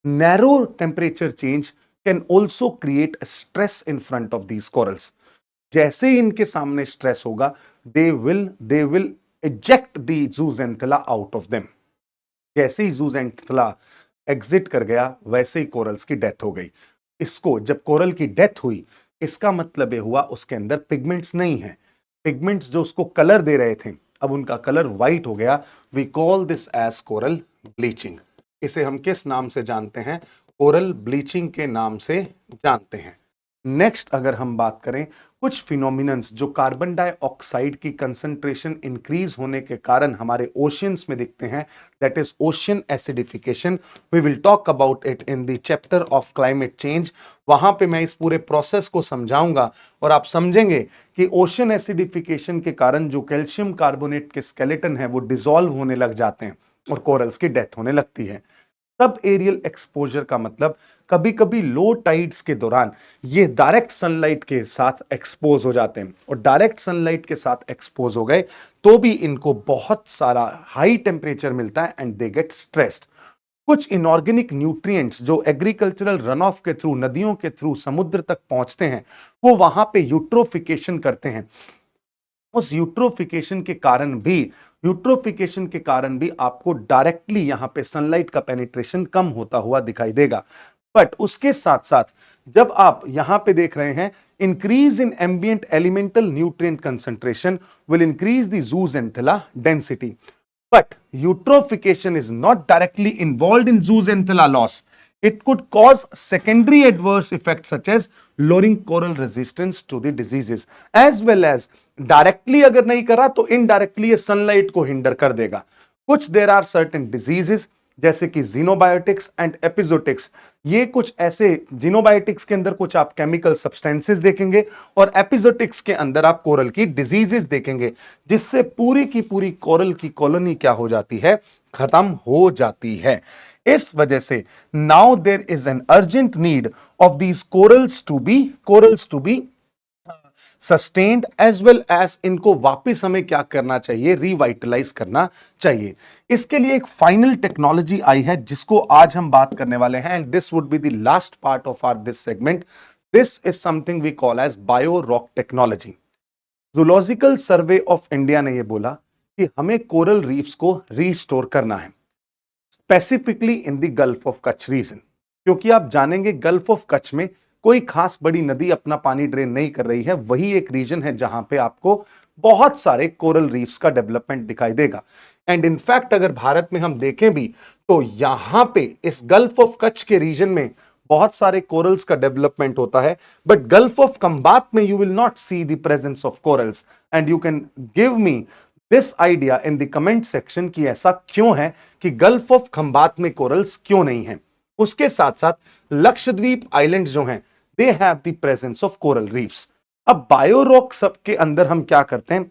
narrow temperature change can also create a stress in front of these corals. जैसे ही इनके सामने stress होगा, they will eject the zooxanthella out of them. जैसे ही zooxanthella exit कर गया, वैसे ही corals की death हो गई। इसको जब कोरल की डेथ हुई, इसका मतलब ये हुआ उसके अंदर पिगमेंट्स नहीं है। पिगमेंट्स जो उसको कलर दे रहे थे, अब उनका कलर व्हाइट हो गया। We call this as coral bleaching. इसे हम किस नाम से जानते हैं? कोरल ब्लीचिंग के नाम से जानते हैं। नेक्स्ट अगर हम बात करें कुछ फिनोमिनन्स जो कार्बन डाइऑक्साइड की कंसंट्रेशन इंक्रीज होने के कारण हमारे ओशियंस में दिखते हैं, that is ocean acidification. We will talk about it in the chapter of climate change. वहां पे मैं इस पूरे प्रोसेस को समझाऊंगा और आप समझेंगे कि ओशियन एसिडिफिकेशन के कारण जो कैल्शियम कार्बोनेट के स्केलेटन है वो डिसॉल्व होने लग जाते हैं और कोरल्स की डेथ होने लगती है। सब एरियल एक्सपोजर का मतलब कभी कभी लो टाइड्स के दौरान ये डायरेक्ट सनलाइट के साथ एक्सपोज हो जाते हैं और डायरेक्ट सनलाइट के साथ एक्सपोज हो गए तो भी इनको बहुत सारा हाई टेम्परेचर मिलता है एंड दे गेट स्ट्रेस्ड। कुछ इनऑर्गेनिक न्यूट्रिएंट्स जो एग्रीकल्चरल रन ऑफ के थ्रू, नदियों के थ्रू समुद्र तक पहुंचते हैं, वो वहां पे यूट्रोफिकेशन करते हैं। उस यूट्रोफिकेशन के कारण भी आपको डायरेक्टली यहां पे सनलाइट का पेनिट्रेशन कम होता हुआ दिखाई देगा। बट उसके साथ साथ जब आप यहां पे देख रहे हैं increase in ambient elemental nutrient concentration will increase the zooxanthella density. But eutrophication is not directly involved in zooxanthella loss. It could cause secondary adverse effects such as lowering coral resistance to the diseases, as well as directly अगर नहीं करा तो indirectly ये sunlight को hinder कर देगा। कुछ there are certain diseases जैसे कि जीनोबायोटिक्स एंड एपिजोटिक्स। ये कुछ ऐसे, जीनोबायोटिक्स के अंदर कुछ आप केमिकल सब्सटेंसेस देखेंगे और एपिजोटिक्स के अंदर आप कोरल की डिजीजेस देखेंगे, जिससे पूरी की पूरी कोरल की कॉलोनी क्या हो जाती है? खत्म हो जाती है। इस वजह से now there is an urgent need of these corals to be sustained as well as इनको वापस हमें क्या करना चाहिए? रिवाइटलाइज करना चाहिए। इसके लिए एक फाइनल टेक्नोलॉजी आई है जिसको आज हम बात करने वाले हैं, and this would be the last part of our this segment. This is something we call as bio rock technology. Zoological Survey of India ने यह बोला कि हमें कोरल रीफ्स को रीस्टोर करना है, specifically in the Gulf of Kutch region. क्योंकि आप जानेंगे गल्फ ऑफ कच्छ में कोई खास बड़ी नदी अपना पानी ड्रेन नहीं कर रही है, वही एक रीजन है जहां पे आपको बहुत सारे कोरल रीफ्स का डेवलपमेंट दिखाई देगा। एंड इनफैक्ट अगर भारत में हम देखें भी तो यहां पे इस गल्फ ऑफ कच्छ के रीजन में बहुत सारे कोरल्स का डेवलपमेंट होता है, बट गल्फ ऑफ खंबात में you will not see the presence of corals. And you can give me this idea in the comment section कि ऐसा क्यों है कि गल्फ ऑफ खंबात में कोरल्स क्यों नहीं है। उसके साथ साथ लक्षद्वीप आइलैंड्स जो हैं, they have the presence of coral reefs. अब बायोरॉक सब के अंदर हम क्या करते हैं,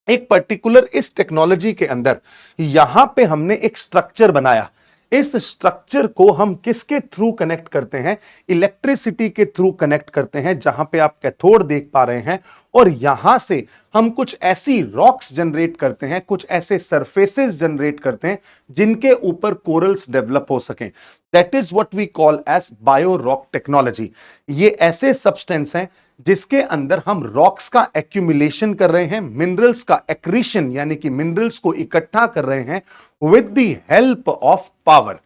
एक पर्टिकुलर इस टेक्नोलॉजी के अंदर यहां पे हमने एक स्ट्रक्चर बनाया। इस स्ट्रक्चर को हम किसके थ्रू कनेक्ट करते हैं? इलेक्ट्रिसिटी के थ्रू कनेक्ट करते हैं, जहां पे आप कैथोड देख पा रहे हैं। और यहां से हम कुछ ऐसी रॉक्स जनरेट करते हैं, कुछ ऐसे सरफेसेस जनरेट करते हैं जिनके ऊपर कोरल्स डेवलप हो सकें। That is what we call as bio rock technology. ये ऐसे सब्सटेंस हैं जिसके अंदर हम रॉक्स का एक्यूमुलेशन कर रहे हैं, मिनरल्स का एक्रीशन यानी कि मिनरल्स को इकट्ठा कर रहे हैं with the help of power.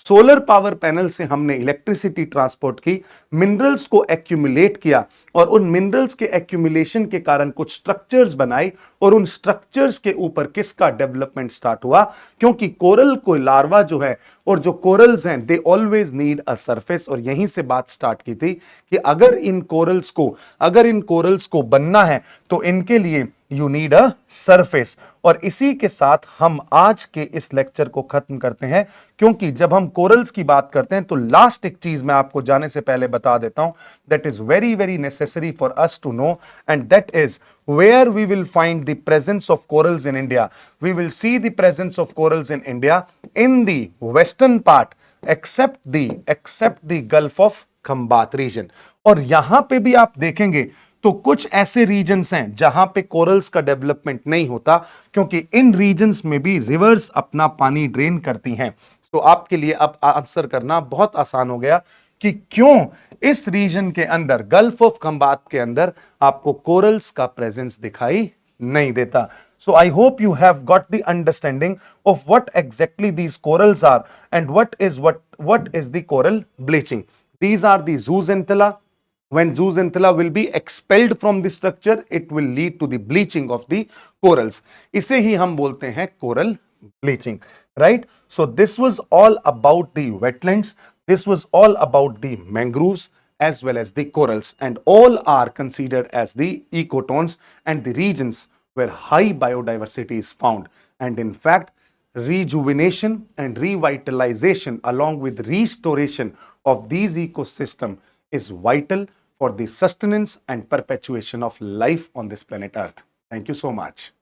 Solar power panel से हमने इलेक्ट्रिसिटी ट्रांसपोर्ट की, मिनरल्स को एक्यूमुलेट किया और उन मिनरल्स के एक्यूमुलेशन के कारण कुछ स्ट्रक्चर्स बनाए और उन स्ट्रक्चर्स के ऊपर किसका डेवलपमेंट स्टार्ट हुआ? क्योंकि कोरल को लार्वा जो है और जो कोरल्स हैं, they always need a surface. और यहीं से बात स्टार्ट की थी कि अगर इन कोरल्स को बनना है तो इनके लिए you need a surface। और इसी के साथ हम आज के इस लेक्चर को खत्म करते हैं, क्योंकि जब हम कोरल्स की बात करते हैं तो लास्ट एक चीज मैं आपको जाने से पहले बता देता हूं, that is very very necessary for us to know, and that is where we will find the presence of corals in India। We will see the presence of corals in India in the western part, except the Gulf of Khambat region। और यहां पे भी आप देखेंगे तो कुछ ऐसे regions हैं जहां पे कोरल्स का डेवलपमेंट नहीं होता, क्योंकि इन रीजन्स में भी रिवर्स अपना पानी ड्रेन करती हैं। तो आपके लिए अब आंसर करना बहुत आसान हो गया कि क्यों इस रीजन के अंदर, गल्फ ऑफ खंबात के अंदर, आपको कोरल्स का प्रेजेंस दिखाई नहीं देता। So I hope you have got the understanding of what exactly these corals are and what is the coral bleaching। These are the zooxanthellae। When zooxanthellae will be expelled from the structure, it will lead to the bleaching of the corals। इसे ही हम बोलते हैं coral bleaching, right? So this was all about the wetlands, this was all about the mangroves as well as the corals, and all are considered as the ecotones and the regions where high biodiversity is found। And in fact, rejuvenation and revitalization along with restoration of these ecosystem is vital for the sustenance and perpetuation of life on this planet Earth। Thank you so much।